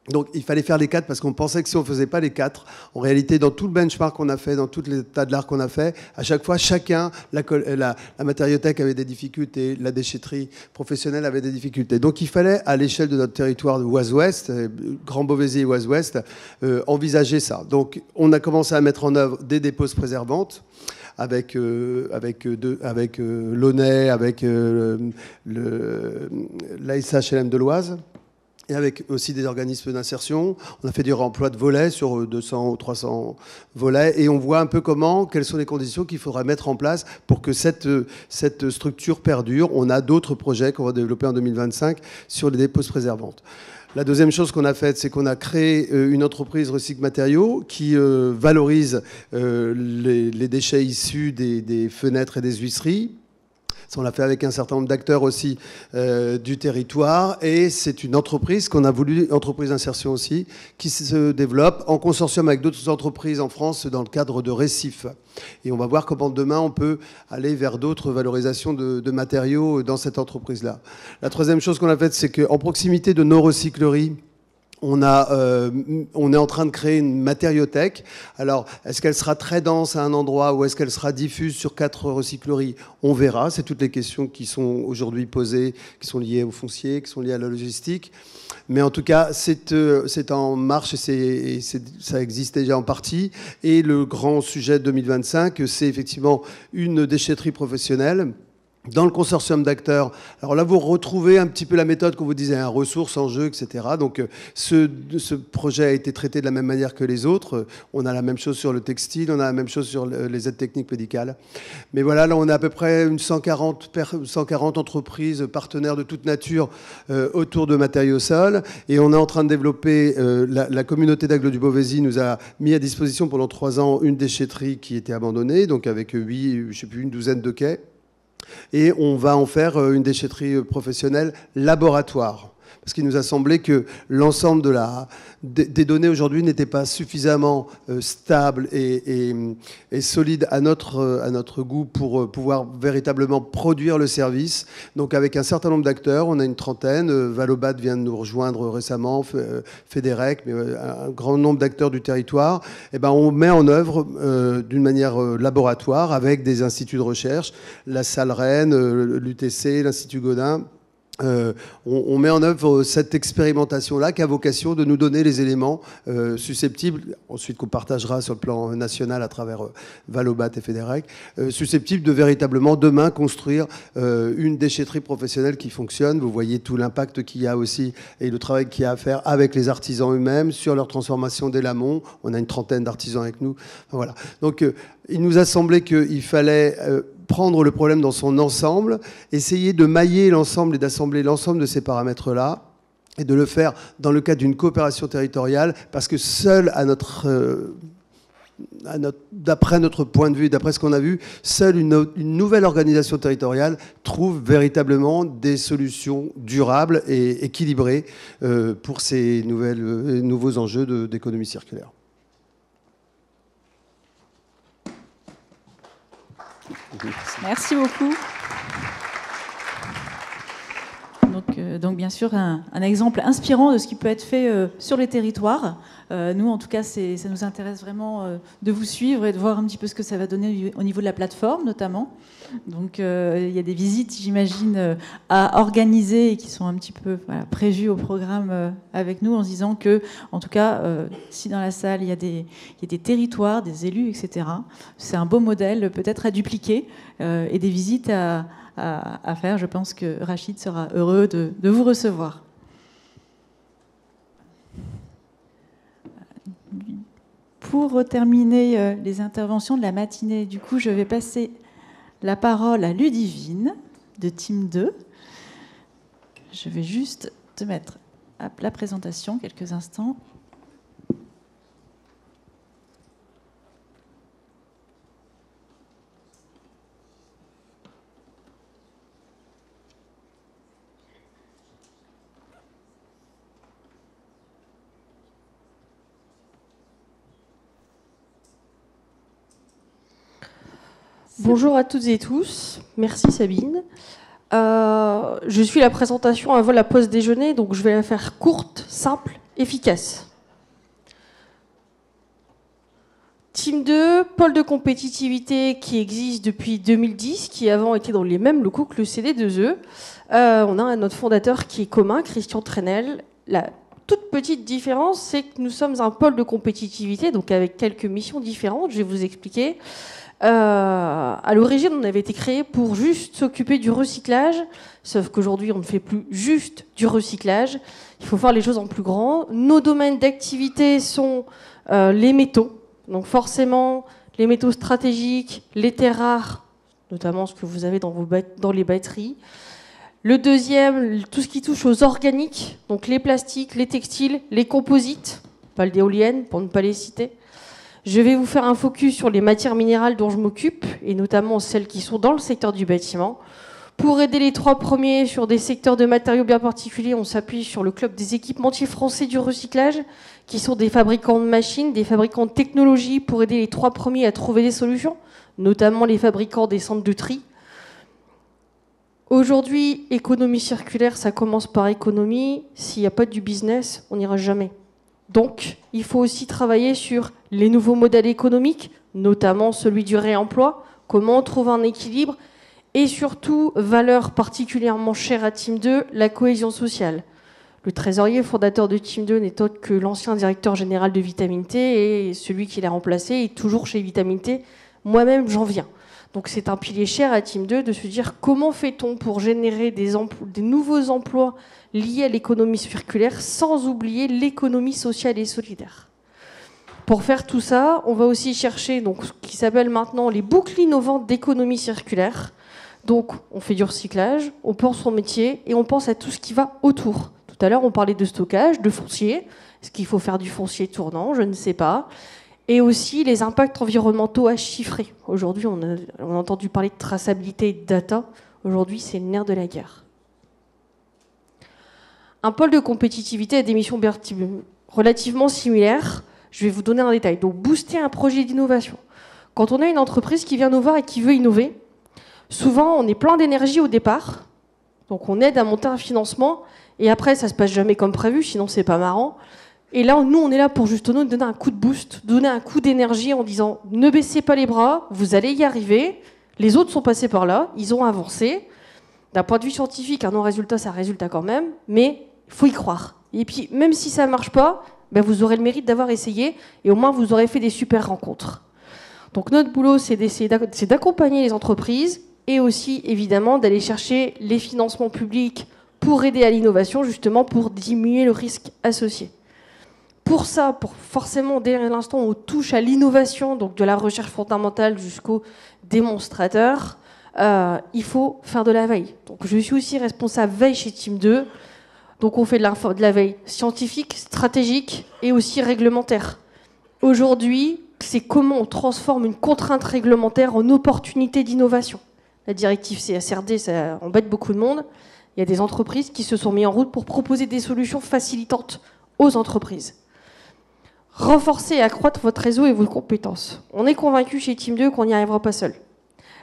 Donc il fallait faire les 4 parce qu'on pensait que si on ne faisait pas les 4, en réalité dans tout le benchmark qu'on a fait, dans tout l'état de l'art qu'on a fait, à chaque fois chacun, la matériothèque avait des difficultés, la déchetterie professionnelle avait des difficultés. Donc il fallait à l'échelle de notre territoire de Oise-Ouest, Grand Beauvaisis et Oise-Ouest, envisager ça. Donc on a commencé à mettre en œuvre des déposes préservantes avec l'ONES, avec l'ASHLM de l'Oise, et avec aussi des organismes d'insertion. On a fait du réemploi de volets sur 200 ou 300 volets, et on voit un peu quelles sont les conditions qu'il faudra mettre en place pour que cette structure perdure. On a d'autres projets qu'on va développer en 2025 sur les déposes préservantes. La deuxième chose qu'on a faite, c'est qu'on a créé une entreprise Recycle Matériaux qui valorise les déchets issus des fenêtres et des huisseries. Ça, on l'a fait avec un certain nombre d'acteurs aussi du territoire, et c'est une entreprise qu'on a voulu, entreprise d'insertion aussi, qui se développe en consortium avec d'autres entreprises en France dans le cadre de Récif. Et on va voir comment demain on peut aller vers d'autres valorisations de matériaux dans cette entreprise-là. La troisième chose qu'on a faite, c'est qu'en proximité de nos recycleries, on est en train de créer une matériothèque. Alors, est-ce qu'elle sera très dense à un endroit ou est-ce qu'elle sera diffuse sur 4 recycleries? On verra. C'est toutes les questions qui sont aujourd'hui posées, qui sont liées au foncier, qui sont liées à la logistique. Mais en tout cas, c'est en marche et ça existe déjà en partie. Et le grand sujet de 2025, c'est effectivement une déchetterie professionnelle dans le consortium d'acteurs. Alors là, vous retrouvez un petit peu la méthode qu'on vous disait, ressources, enjeux, etc. Donc ce projet a été traité de la même manière que les autres. On a la même chose sur le textile, on a la même chose sur les aides techniques médicales. Mais voilà, là, on a à peu près 140 entreprises, partenaires de toute nature autour de Matériaux Sol. Et on est en train de développer, la communauté d'Aglo du Beauvaisis nous a mis à disposition pendant 3 ans une déchetterie qui était abandonnée, donc avec une douzaine de quais. Et on va en faire une déchetterie professionnelle laboratoire. Parce qu'il nous a semblé que l'ensemble des données aujourd'hui n'étaient pas suffisamment stables et solides à notre goût pour pouvoir véritablement produire le service. Donc avec un certain nombre d'acteurs, on a une trentaine, Valobat vient de nous rejoindre récemment, Fédérec, mais un grand nombre d'acteurs du territoire, et ben on met en œuvre d'une manière laboratoire avec des instituts de recherche, la Salle Rennes, l'UTC, l'Institut Godin. On met en œuvre cette expérimentation-là qui a vocation de nous donner les éléments susceptibles, ensuite qu'on partagera sur le plan national à travers Valobat et Fédérec, susceptibles de véritablement demain construire une déchetterie professionnelle qui fonctionne. Vous voyez tout l'impact qu'il y a aussi et le travail qu'il y a à faire avec les artisans eux-mêmes sur leur transformation dès l'amont. On a une trentaine d'artisans avec nous. Voilà. Donc il nous a semblé qu'il fallait prendre le problème dans son ensemble, essayer de mailler l'ensemble et d'assembler l'ensemble de ces paramètres-là, et de le faire dans le cadre d'une coopération territoriale, parce que seul d'après notre point de vue, d'après ce qu'on a vu, seule une nouvelle organisation territoriale trouve véritablement des solutions durables et équilibrées pour ces nouveaux enjeux d'économie circulaire. Merci beaucoup. Donc bien sûr, un exemple inspirant de ce qui peut être fait sur les territoires. Nous, en tout cas, ça nous intéresse vraiment de vous suivre et de voir un petit peu ce que ça va donner au niveau de la plateforme, notamment. Donc, il y a des visites, j'imagine, à organiser et qui sont un petit peu prévues au programme avec nous, en se disant que, en tout cas, si dans la salle, il y a des territoires, des élus, etc., c'est un beau modèle peut-être à dupliquer et des visites à faire. Je pense que Rachid sera heureux de vous recevoir. Pour terminer les interventions de la matinée, du coup, je vais passer la parole à Ludivine de Team 2. Je vais juste te mettre à la présentation quelques instants. Bonjour à toutes et tous, merci Sabine. Je suis la présentation avant la pause déjeuner, donc je vais la faire courte, simple, efficace. Team 2, pôle de compétitivité qui existe depuis 2010, qui avant était dans les mêmes locaux que le CD2E. On a notre fondateur qui est commun, Christian Trenel. La toute petite différence, c'est que nous sommes un pôle de compétitivité, donc avec quelques missions différentes, je vais vous expliquer. À l'origine, on avait été créé pour juste s'occuper du recyclage, sauf qu'aujourd'hui, on ne fait plus juste du recyclage. Il faut faire les choses en plus grand. Nos domaines d'activité sont les métaux, donc forcément les métaux stratégiques, les terres rares, notamment ce que vous avez dans les batteries. Le deuxième, tout ce qui touche aux organiques, donc les plastiques, les textiles, les composites, pas l'éolienne pour ne pas les citer. Je vais vous faire un focus sur les matières minérales dont je m'occupe, et notamment celles qui sont dans le secteur du bâtiment. Pour aider les trois premiers sur des secteurs de matériaux bien particuliers, on s'appuie sur le club des équipementiers français du recyclage, qui sont des fabricants de machines, des fabricants de technologies, pour aider les trois premiers à trouver des solutions, notamment les fabricants des centres de tri. Aujourd'hui, économie circulaire, ça commence par économie. S'il n'y a pas du business, on n'ira jamais. Donc, il faut aussi travailler sur les nouveaux modèles économiques, notamment celui du réemploi, comment on trouve un équilibre, et surtout, valeur particulièrement chère à Team 2, la cohésion sociale. Le trésorier fondateur de Team 2 n'est autre que l'ancien directeur général de Vitamine T, et celui qui l'a remplacé est toujours chez Vitamine T. Moi-même, j'en viens. Donc c'est un pilier cher à Team 2 de se dire comment fait-on pour générer des nouveaux emplois liés à l'économie circulaire sans oublier l'économie sociale et solidaire. Pour faire tout ça, on va aussi chercher donc, ce qui s'appelle maintenant les boucles innovantes d'économie circulaire. Donc on fait du recyclage, on pense son métier et on pense à tout ce qui va autour. Tout à l'heure on parlait de stockage, de foncier. Est-ce qu'il faut faire du foncier tournant? Je ne sais pas. Et aussi les impacts environnementaux à chiffrer. Aujourd'hui, on a entendu parler de traçabilité et de data. Aujourd'hui, c'est le nerf de la guerre. Un pôle de compétitivité a des missions relativement similaires. Je vais vous donner un détail. Donc, booster un projet d'innovation. Quand on a une entreprise qui vient nous voir et qui veut innover, souvent, on est plein d'énergie au départ. Donc, on aide à monter un financement. Et après, ça ne se passe jamais comme prévu, sinon, c'est pas marrant. Et là, nous, on est là pour justement donner un coup de boost, donner un coup d'énergie en disant « Ne baissez pas les bras, vous allez y arriver. Les autres sont passés par là, ils ont avancé. D'un point de vue scientifique, un non-résultat, ça résultat quand même, mais il faut y croire. Et puis, même si ça ne marche pas, ben, vous aurez le mérite d'avoir essayé et au moins, vous aurez fait des super rencontres. » Donc, notre boulot, c'est d'accompagner les entreprises et aussi, évidemment, d'aller chercher les financements publics pour aider à l'innovation, justement, pour diminuer le risque associé. Pour ça, pour forcément, dès l'instant où on touche à l'innovation, donc de la recherche fondamentale jusqu'au démonstrateur, il faut faire de la veille. Donc, je suis aussi responsable veille chez Team 2. Donc on fait de la veille scientifique, stratégique et aussi réglementaire. Aujourd'hui, c'est comment on transforme une contrainte réglementaire en opportunité d'innovation. La directive CSRD, ça embête beaucoup de monde. Il y a des entreprises qui se sont mises en route pour proposer des solutions facilitantes aux entreprises. Renforcer et accroître votre réseau et vos compétences. On est convaincu chez Team 2 qu'on n'y arrivera pas seul.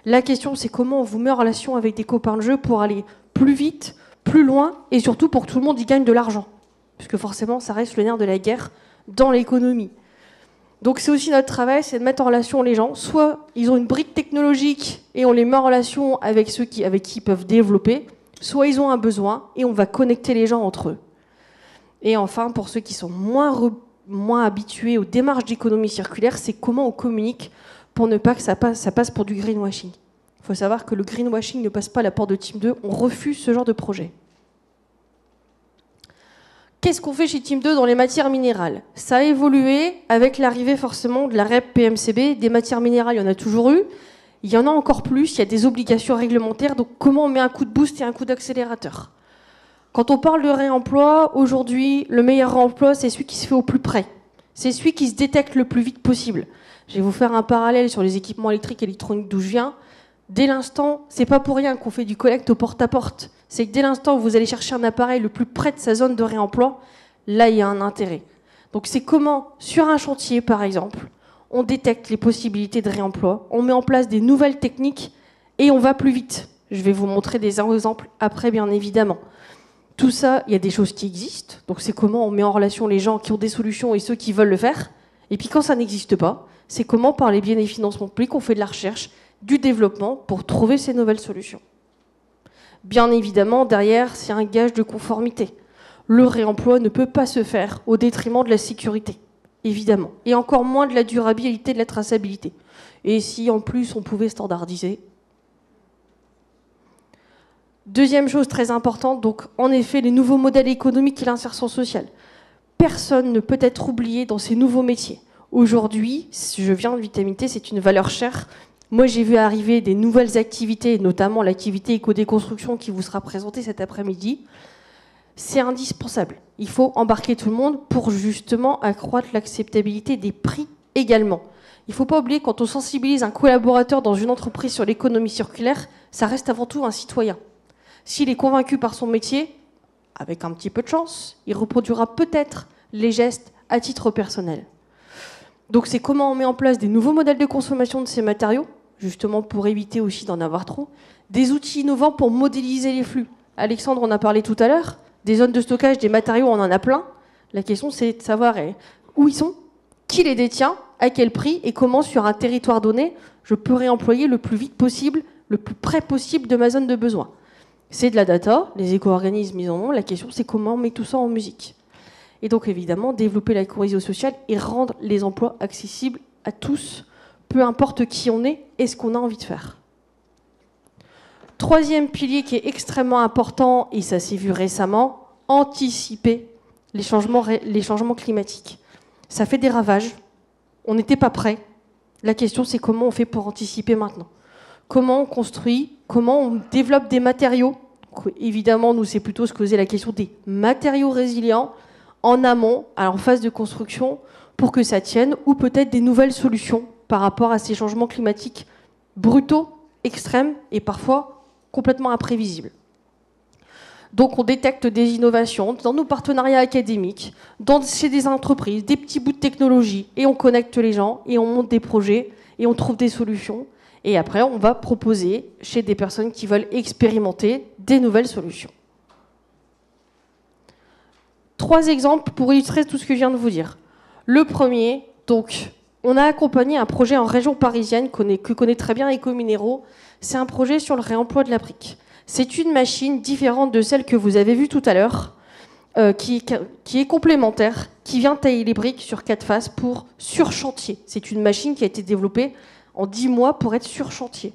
La question, c'est comment on vous met en relation avec des copains de jeu pour aller plus vite, plus loin, et surtout pour que tout le monde y gagne de l'argent. Puisque forcément, ça reste le nerf de la guerre dans l'économie. Donc c'est aussi notre travail, c'est de mettre en relation les gens. Soit ils ont une brique technologique et on les met en relation avec ceux avec qui ils peuvent développer, soit ils ont un besoin et on va connecter les gens entre eux. Et enfin, pour ceux qui sont moins habitués aux démarches d'économie circulaire, c'est comment on communique pour ne pas que ça passe pour du greenwashing. Il faut savoir que le greenwashing ne passe pas à la porte de Team 2, on refuse ce genre de projet. Qu'est-ce qu'on fait chez Team 2 dans les matières minérales? Ça a évolué avec l'arrivée forcément de la REP PMCB. Des matières minérales, il y en a toujours eu. Il y en a encore plus, il y a des obligations réglementaires. Donc comment on met un coup de boost et un coup d'accélérateur? Quand on parle de réemploi, aujourd'hui, le meilleur réemploi, c'est celui qui se fait au plus près. C'est celui qui se détecte le plus vite possible. Je vais vous faire un parallèle sur les équipements électriques et électroniques d'où je viens. Dès l'instant, c'est pas pour rien qu'on fait du collecte au porte-à-porte. C'est que dès l'instant où vous allez chercher un appareil le plus près de sa zone de réemploi, là, il y a un intérêt. Donc c'est comment, sur un chantier par exemple, on détecte les possibilités de réemploi, on met en place des nouvelles techniques et on va plus vite. Je vais vous montrer des exemples après, bien évidemment. Tout ça, il y a des choses qui existent. Donc c'est comment on met en relation les gens qui ont des solutions et ceux qui veulent le faire. Et puis quand ça n'existe pas, c'est comment, par les biais des financements publics, on fait de la recherche, du développement pour trouver ces nouvelles solutions. Bien évidemment, derrière, c'est un gage de conformité. Le réemploi ne peut pas se faire au détriment de la sécurité, évidemment, et encore moins de la durabilité, de la traçabilité. Et si, en plus, on pouvait standardiser. Deuxième chose très importante, donc, en effet, les nouveaux modèles économiques et l'insertion sociale. Personne ne peut être oublié dans ces nouveaux métiers. Aujourd'hui, je viens de Vitamine T, c'est une valeur chère. Moi, j'ai vu arriver des nouvelles activités, notamment l'activité éco-déconstruction qui vous sera présentée cet après-midi. C'est indispensable. Il faut embarquer tout le monde pour justement accroître l'acceptabilité des prix également. Il ne faut pas oublier, quand on sensibilise un collaborateur dans une entreprise sur l'économie circulaire, ça reste avant tout un citoyen. S'il est convaincu par son métier, avec un petit peu de chance, il reproduira peut-être les gestes à titre personnel. Donc c'est comment on met en place des nouveaux modèles de consommation de ces matériaux, justement pour éviter aussi d'en avoir trop, des outils innovants pour modéliser les flux. Alexandre en a parlé tout à l'heure, des zones de stockage, des matériaux, on en a plein. La question c'est de savoir où ils sont, qui les détient, à quel prix et comment sur un territoire donné je peux réemployer le plus vite possible, le plus près possible de ma zone de besoin. C'est de la data, les éco-organismes ils en ont, la question c'est comment on met tout ça en musique. Et donc évidemment, développer la cohésion sociale et rendre les emplois accessibles à tous, peu importe qui on est et ce qu'on a envie de faire. Troisième pilier qui est extrêmement important, et ça s'est vu récemment, anticiper les changements climatiques. Ça fait des ravages, on n'était pas prêt. La question c'est comment on fait pour anticiper maintenant. Comment on construit, comment on développe des matériaux. Donc, évidemment, nous c'est plutôt se poser la question des matériaux résilients, en amont, en phase de construction, pour que ça tienne, ou peut-être des nouvelles solutions par rapport à ces changements climatiques brutaux, extrêmes et parfois complètement imprévisibles. Donc on détecte des innovations dans nos partenariats académiques, chez des entreprises, des petits bouts de technologie, et on connecte les gens, et on monte des projets, et on trouve des solutions, et après on va proposer chez des personnes qui veulent expérimenter des nouvelles solutions. 3 exemples pour illustrer tout ce que je viens de vous dire. Le premier, donc, on a accompagné un projet en région parisienne que connaît très bien Ecominero. C'est un projet sur le réemploi de la brique. C'est une machine différente de celle que vous avez vue tout à l'heure, qui est complémentaire, qui vient tailler les briques sur 4 faces sur chantier. C'est une machine qui a été développée en 10 mois pour être sur chantier.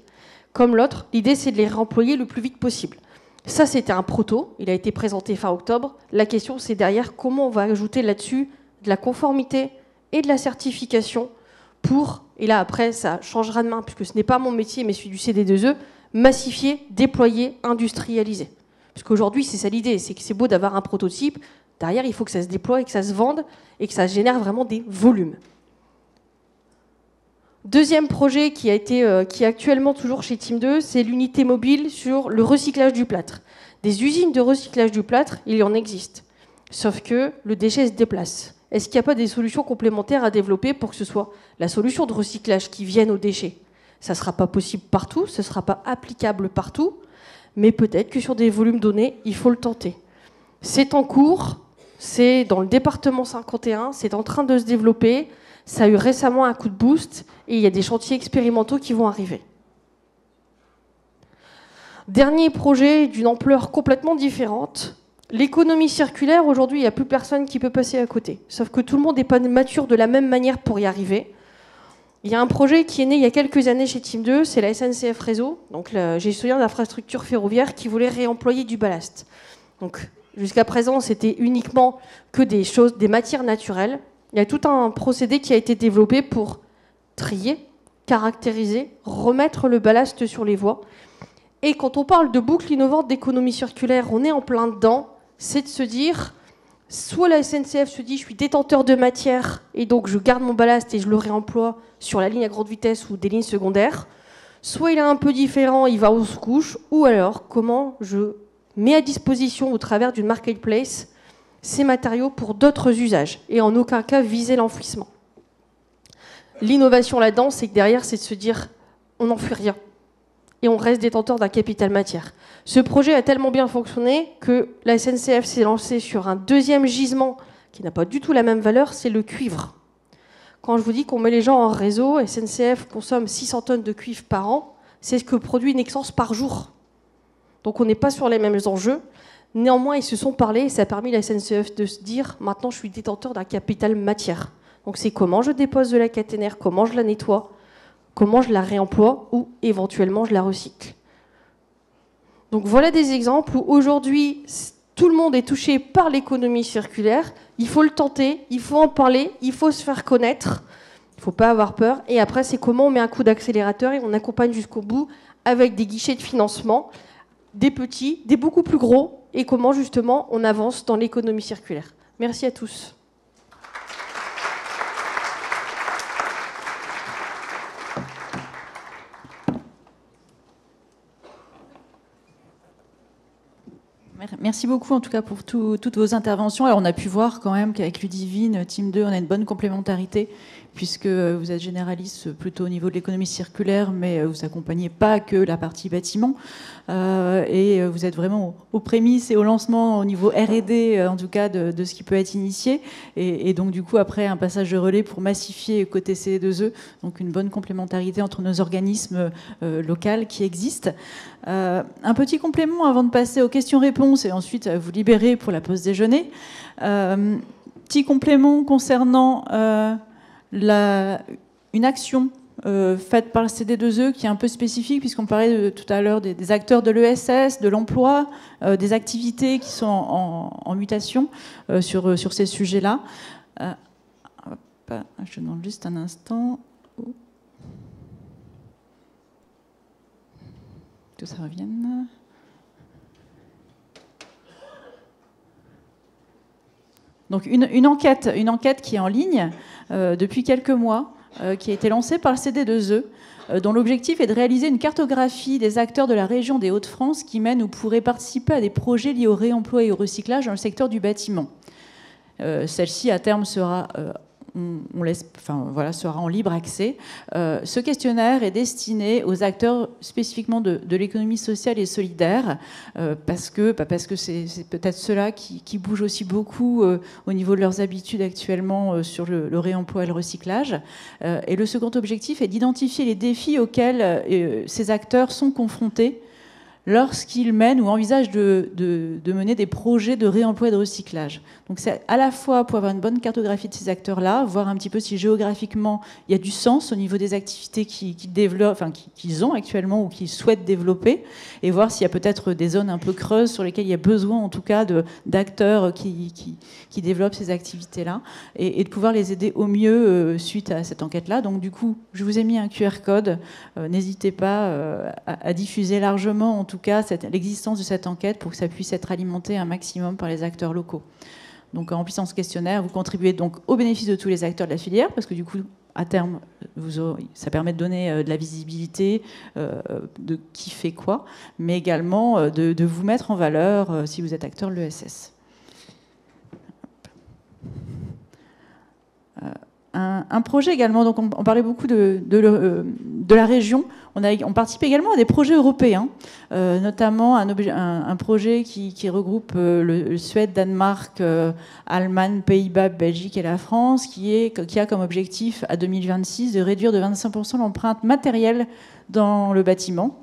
Comme l'autre, l'idée c'est de les réemployer le plus vite possible. Ça, c'était un proto, il a été présenté fin octobre. La question, c'est derrière comment on va ajouter là-dessus de la conformité et de la certification pour, et là après, ça changera de main, puisque ce n'est pas mon métier, mais celui du CD2E, massifier, déployer, industrialiser. Parce qu'aujourd'hui, c'est ça l'idée, c'est que c'est beau d'avoir un prototype, derrière, il faut que ça se déploie et que ça se vende et que ça génère vraiment des volumes. Deuxième projet qui est actuellement toujours chez Team 2, c'est l'unité mobile sur le recyclage du plâtre. Des usines de recyclage du plâtre, il y en existe. Sauf que le déchet se déplace. Est-ce qu'il n'y a pas des solutions complémentaires à développer pour que ce soit la solution de recyclage qui vienne aux déchets? Ça ne sera pas possible partout, ce ne sera pas applicable partout, mais peut-être que sur des volumes donnés, il faut le tenter. C'est en cours, c'est dans le département 51, c'est en train de se développer, ça a eu récemment un coup de boost et il y a des chantiers expérimentaux qui vont arriver. Dernier projet d'une ampleur complètement différente. L'économie circulaire, aujourd'hui, il n'y a plus personne qui peut passer à côté. Sauf que tout le monde n'est pas mature de la même manière pour y arriver. Il y a un projet qui est né il y a quelques années chez Team 2, c'est la SNCF Réseau, donc le gestionnaire d'infrastructures ferroviaires qui voulait réemployer du ballast. Donc, jusqu'à présent, c'était uniquement que des matières naturelles. Il y a tout un procédé qui a été développé pour trier, caractériser, remettre le ballast sur les voies. Et quand on parle de boucle innovante d'économie circulaire, on est en plein dedans. C'est de se dire, soit la SNCF se dit je suis détenteur de matière et donc je garde mon ballast et je le réemploie sur la ligne à grande vitesse ou des lignes secondaires, soit il est un peu différent, il va aux couches, ou alors comment je mets à disposition au travers d'une marketplace ces matériaux pour d'autres usages et en aucun cas viser l'enfouissement. L'innovation là-dedans, c'est que derrière, c'est de se dire on n'enfuit rien et on reste détenteur d'un capital matière. Ce projet a tellement bien fonctionné que la SNCF s'est lancée sur un deuxième gisement qui n'a pas du tout la même valeur, c'est le cuivre. Quand je vous dis qu'on met les gens en réseau, SNCF consomme 600 tonnes de cuivre par an, c'est ce que produit Nexans par jour. Donc on n'est pas sur les mêmes enjeux. Néanmoins, ils se sont parlé et ça a permis à la SNCF de se dire maintenant je suis détenteur d'un capital matière. Donc c'est comment je dépose de la caténaire, comment je la nettoie, comment je la réemploie ou éventuellement je la recycle. Donc voilà des exemples où aujourd'hui tout le monde est touché par l'économie circulaire. Il faut le tenter, il faut en parler, il faut se faire connaître. Il ne faut pas avoir peur. Et après, c'est comment on met un coup d'accélérateur et on accompagne jusqu'au bout avec des guichets de financement, des petits, des beaucoup plus gros, et comment justement on avance dans l'économie circulaire. Merci à tous. Merci beaucoup en tout cas pour toutes vos interventions. Alors on a pu voir quand même qu'avec Ludivine, Team 2, on a une bonne complémentarité puisque vous êtes généraliste plutôt au niveau de l'économie circulaire, mais vous n'accompagnez pas que la partie bâtiment. Et vous êtes vraiment aux prémices et au lancement au niveau R&D, en tout cas, de ce qui peut être initié. Et donc, du coup, après, un passage de relais pour massifier côté CE2E, donc une bonne complémentarité entre nos organismes locaux qui existent. Un petit complément avant de passer aux questions-réponses et ensuite vous libérer pour la pause déjeuner. Petit complément concernant une action faite par le CD2E qui est un peu spécifique puisqu'on parlait tout à l'heure des acteurs de l'ESS, de l'emploi, des activités qui sont en mutation sur ces sujets-là. Je demande juste un instant. Que ça revienne. Donc une enquête qui est en ligne depuis quelques mois, qui a été lancée par le CD2E, dont l'objectif est de réaliser une cartographie des acteurs de la région des Hauts-de-France qui mènent ou pourraient participer à des projets liés au réemploi et au recyclage dans le secteur du bâtiment. Celle-ci, à terme, sera sera en libre accès. Ce questionnaire est destiné aux acteurs spécifiquement de l'économie sociale et solidaire, parce que c'est peut-être ceux-là qui bougent aussi beaucoup au niveau de leurs habitudes actuellement sur le réemploi et le recyclage. Et le second objectif est d'identifier les défis auxquels ces acteurs sont confrontés lorsqu'ils mènent ou envisagent de mener des projets de réemploi et de recyclage. Donc c'est à la fois pour avoir une bonne cartographie de ces acteurs-là, voir un petit peu si géographiquement il y a du sens au niveau des activités qu'ils ont actuellement ou qu'ils souhaitent développer, et voir s'il y a peut-être des zones un peu creuses sur lesquelles il y a besoin en tout cas d'acteurs qui développent ces activités-là, et de pouvoir les aider au mieux suite à cette enquête-là. Donc du coup, je vous ai mis un QR code, n'hésitez pas à diffuser largement en tout cas l'existence de cette enquête pour que ça puisse être alimenté un maximum par les acteurs locaux. Donc en remplissant ce questionnaire, vous contribuez donc au bénéfice de tous les acteurs de la filière, parce que du coup, à terme, ça permet de donner de la visibilité de qui fait quoi, mais également de vous mettre en valeur si vous êtes acteur de l'ESS. Un projet également, donc on parlait beaucoup de la région. On participe également à des projets européens, notamment un projet qui regroupe le Suède, Danemark, Allemagne, Pays-Bas, Belgique et la France, qui a comme objectif à 2026 de réduire de 25% l'empreinte matérielle dans le bâtiment.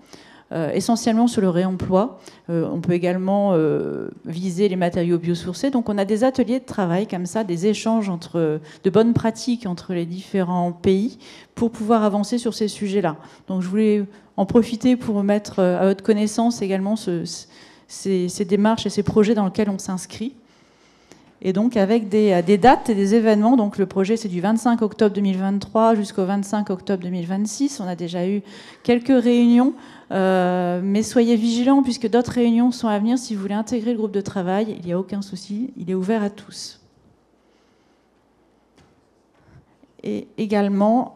Essentiellement sur le réemploi. On peut également viser les matériaux biosourcés. Donc on a des ateliers de travail comme ça, des échanges de bonnes pratiques entre les différents pays pour pouvoir avancer sur ces sujets-là. Donc je voulais en profiter pour mettre à votre connaissance également ces démarches et ces projets dans lesquels on s'inscrit. Et donc avec des dates et des événements. Donc le projet c'est du 25 octobre 2023 jusqu'au 25 octobre 2026. On a déjà eu quelques réunions, mais soyez vigilants puisque d'autres réunions sont à venir. Si vous voulez intégrer le groupe de travail, il n'y a aucun souci, il est ouvert à tous. Et également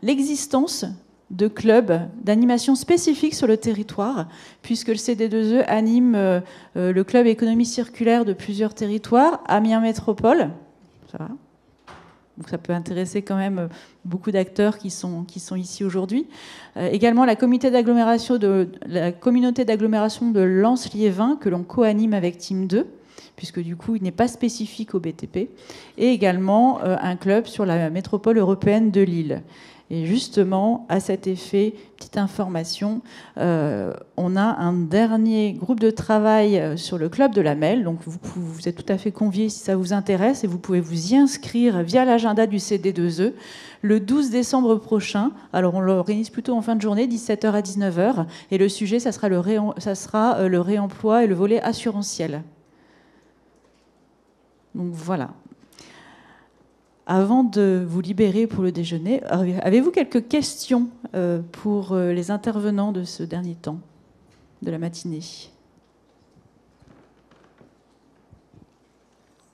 l'existence de clubs d'animation spécifiques sur le territoire, puisque le CD2E anime le club économie circulaire de plusieurs territoires, Amiens Métropole, ça va. Donc ça peut intéresser quand même beaucoup d'acteurs qui sont ici aujourd'hui. Également la communauté d'agglomération de Lens-Liévin, que l'on co-anime avec Team 2, puisque du coup il n'est pas spécifique au BTP, et également un club sur la métropole européenne de Lille. Et justement, à cet effet, petite information, on a un dernier groupe de travail sur le club de la Melle. Donc vous êtes tout à fait conviés si ça vous intéresse et vous pouvez vous y inscrire via l'agenda du CD2E le 12 décembre prochain. Alors on l'organise plutôt en fin de journée, 17h à 19h. Et le sujet, ça sera le réemploi et le volet assurantiel. Donc voilà. Avant de vous libérer pour le déjeuner, avez-vous quelques questions pour les intervenants de ce dernier temps de la matinée ?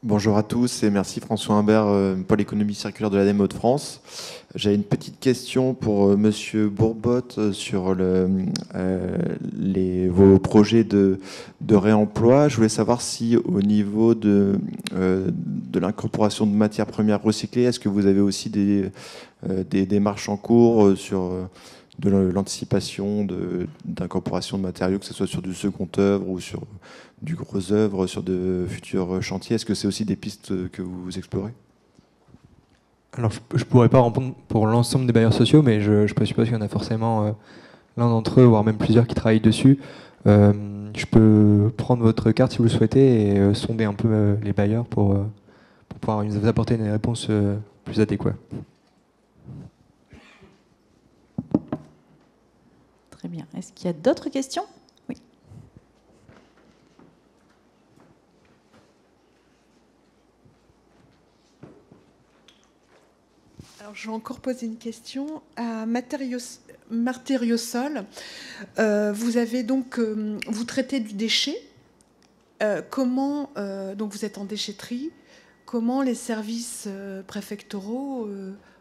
Bonjour à tous et merci François Humbert, pôle économie circulaire de l'ADEME Hauts-de-France. J'avais une petite question pour Monsieur Bourbotte sur vos projets de réemploi. Je voulais savoir si au niveau de l'incorporation de matières premières recyclées, est-ce que vous avez aussi des démarches en cours sur de l'anticipation d'incorporation de matériaux, que ce soit sur du second œuvre ou sur du gros œuvre, sur de futurs chantiers. Est-ce que c'est aussi des pistes que vous explorez ? Alors, je ne pourrais pas répondre pour l'ensemble des bailleurs sociaux, mais je présuppose qu'il y en a forcément l'un d'entre eux, voire même plusieurs qui travaillent dessus. Je peux prendre votre carte si vous le souhaitez et sonder un peu les bailleurs pour pouvoir nous apporter une réponse plus adéquate. Très bien. Est-ce qu'il y a d'autres questions ? Oui. Alors, je vais encore poser une question à Matériosol. Vous avez donc, vous traitez du déchet. Comment, donc vous êtes en déchetterie. Comment les services préfectoraux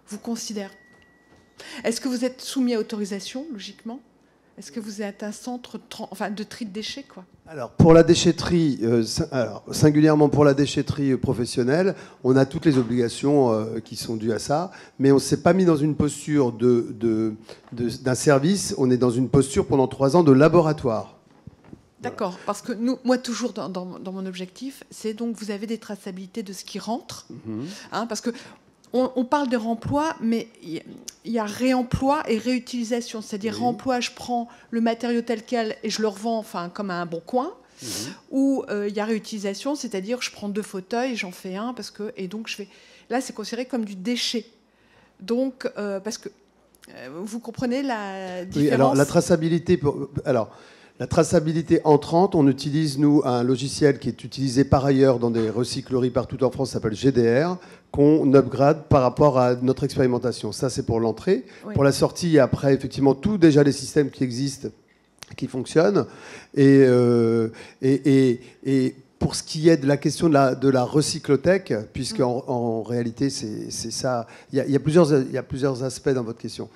vous considèrent ? Est-ce que vous êtes soumis à autorisation, logiquement ? Est-ce que vous êtes un centre de tri de déchets, quoi ? Alors, pour la déchetterie, singulièrement pour la déchetterie professionnelle, on a toutes les obligations qui sont dues à ça, mais on ne s'est pas mis dans une posture d'un service, on est dans une posture pendant 3 ans de laboratoire. D'accord, parce que moi, toujours dans mon objectif, c'est donc vous avez des traçabilités de ce qui rentre, parce que on parle de réemploi, mais il y a réemploi et réutilisation. C'est-à-dire réemploi, je prends le matériau tel quel et je le revends comme à un bon coin. Ou il y a réutilisation, c'est-à-dire je prends 2 fauteuils, j'en fais un, et donc je fais... Là, c'est considéré comme du déchet. Donc, parce que vous comprenez la différence ? Oui, alors la traçabilité... La traçabilité entrante, on utilise, nous, un logiciel qui est utilisé par ailleurs dans des recycleries partout en France, ça s'appelle GDR, qu'on upgrade par rapport à notre expérimentation. Ça, c'est pour l'entrée. Oui. Pour la sortie, après, effectivement, tous déjà les systèmes qui existent qui fonctionne. Et pour ce qui est de la question de la recyclothèque, puisqu'en réalité, c'est ça. Il y a plusieurs aspects dans votre question.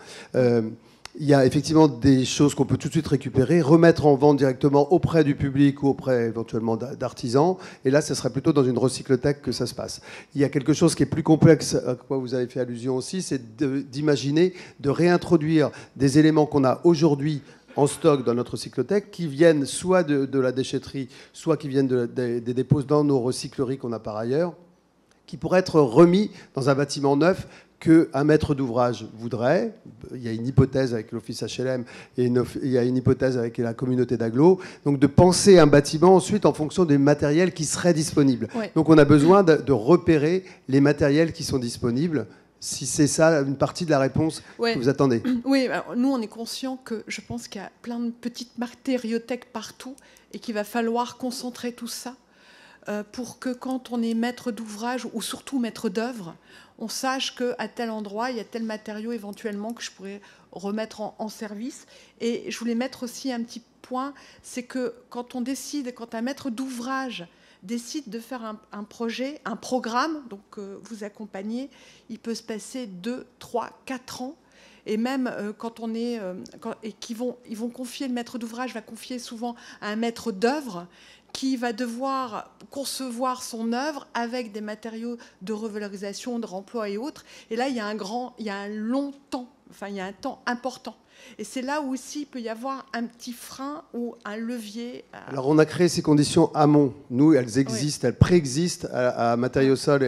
Il y a effectivement des choses qu'on peut tout de suite récupérer, remettre en vente directement auprès du public ou auprès éventuellement d'artisans. Et là, ce serait plutôt dans une recyclothèque que ça se passe. Il y a quelque chose qui est plus complexe, à quoi vous avez fait allusion aussi, c'est d'imaginer de réintroduire des éléments qu'on a aujourd'hui en stock dans notre recyclothèque, qui viennent soit de la déchetterie, soit qui viennent des dépôts dans nos recycleries qu'on a par ailleurs, qui pourraient être remis dans un bâtiment neuf qu'un maître d'ouvrage voudrait. Il y a une hypothèse avec l'Office HLM et il y a une hypothèse avec la communauté d'agglo. Donc de penser un bâtiment ensuite en fonction des matériels qui seraient disponibles. Ouais. Donc on a besoin de repérer les matériels qui sont disponibles. Si c'est ça une partie de la réponse que vous attendez. Oui, alors nous on est conscient que je pense qu'il y a plein de petites matériothèques partout et qu'il va falloir concentrer tout ça pour que quand on est maître d'ouvrage ou surtout maître d'œuvre, on sache qu'à tel endroit, il y a tel matériau éventuellement que je pourrais remettre en service. Et je voulais mettre aussi un petit point, c'est que quand on décide, quand un maître d'ouvrage décide de faire un projet, un programme, donc vous accompagnez, il peut se passer 2, 3, 4 ans. Et même quand on est... ils vont confier, le maître d'ouvrage va confier souvent à un maître d'œuvre qui va devoir concevoir son œuvre avec des matériaux de revalorisation, de remploi et autres. Et là, il y a un long temps, enfin, il y a un temps important. Et c'est là où aussi il peut y avoir un petit frein ou un levier. Alors on a créé ces conditions amont. Nous, elles existent, elles préexistent à Matériaux Sol.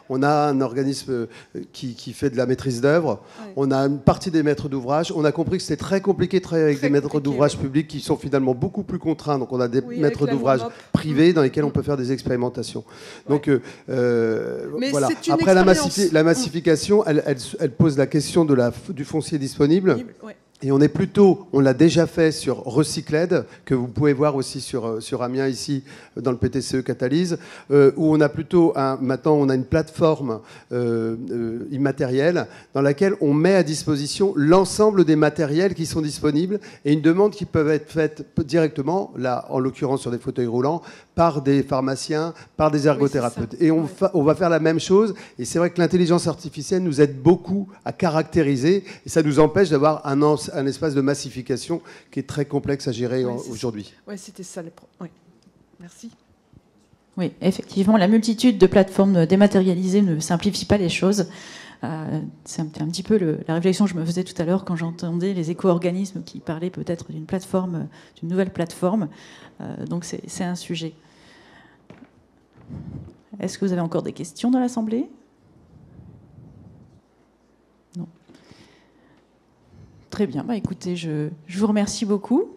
On a un organisme qui fait de la maîtrise d'œuvre. Ouais. On a une partie des maîtres d'ouvrage. On a compris que c'était très compliqué de travailler avec des maîtres d'ouvrage publics qui sont finalement beaucoup plus contraints. Donc on a des maîtres d'ouvrage privés dans lesquels on peut faire des expérimentations. Donc voilà. Après la massification, elle pose la question du foncier disponible. Et on l'a déjà fait sur Recycled, que vous pouvez voir aussi sur Amiens ici, dans le PTCE Catalyse, où on a maintenant on a une plateforme immatérielle dans laquelle on met à disposition l'ensemble des matériels qui sont disponibles et une demande qui peut être faite directement, là en l'occurrence sur des fauteuils roulants, par des pharmaciens, par des ergothérapeutes. Et on va faire la même chose. Et c'est vrai que l'intelligence artificielle nous aide beaucoup à caractériser et ça nous empêche d'avoir un espace de massification qui est très complexe à gérer aujourd'hui. Oui, c'était ça. Oui. Merci. Oui, effectivement, la multitude de plateformes dématérialisées ne simplifie pas les choses. C'est un petit peu la réflexion que je me faisais tout à l'heure quand j'entendais les éco-organismes qui parlaient peut-être d'une nouvelle plateforme. Donc c'est un sujet. Est-ce que vous avez encore des questions dans l'Assemblée ? Non. Très bien. Écoutez, je vous remercie beaucoup.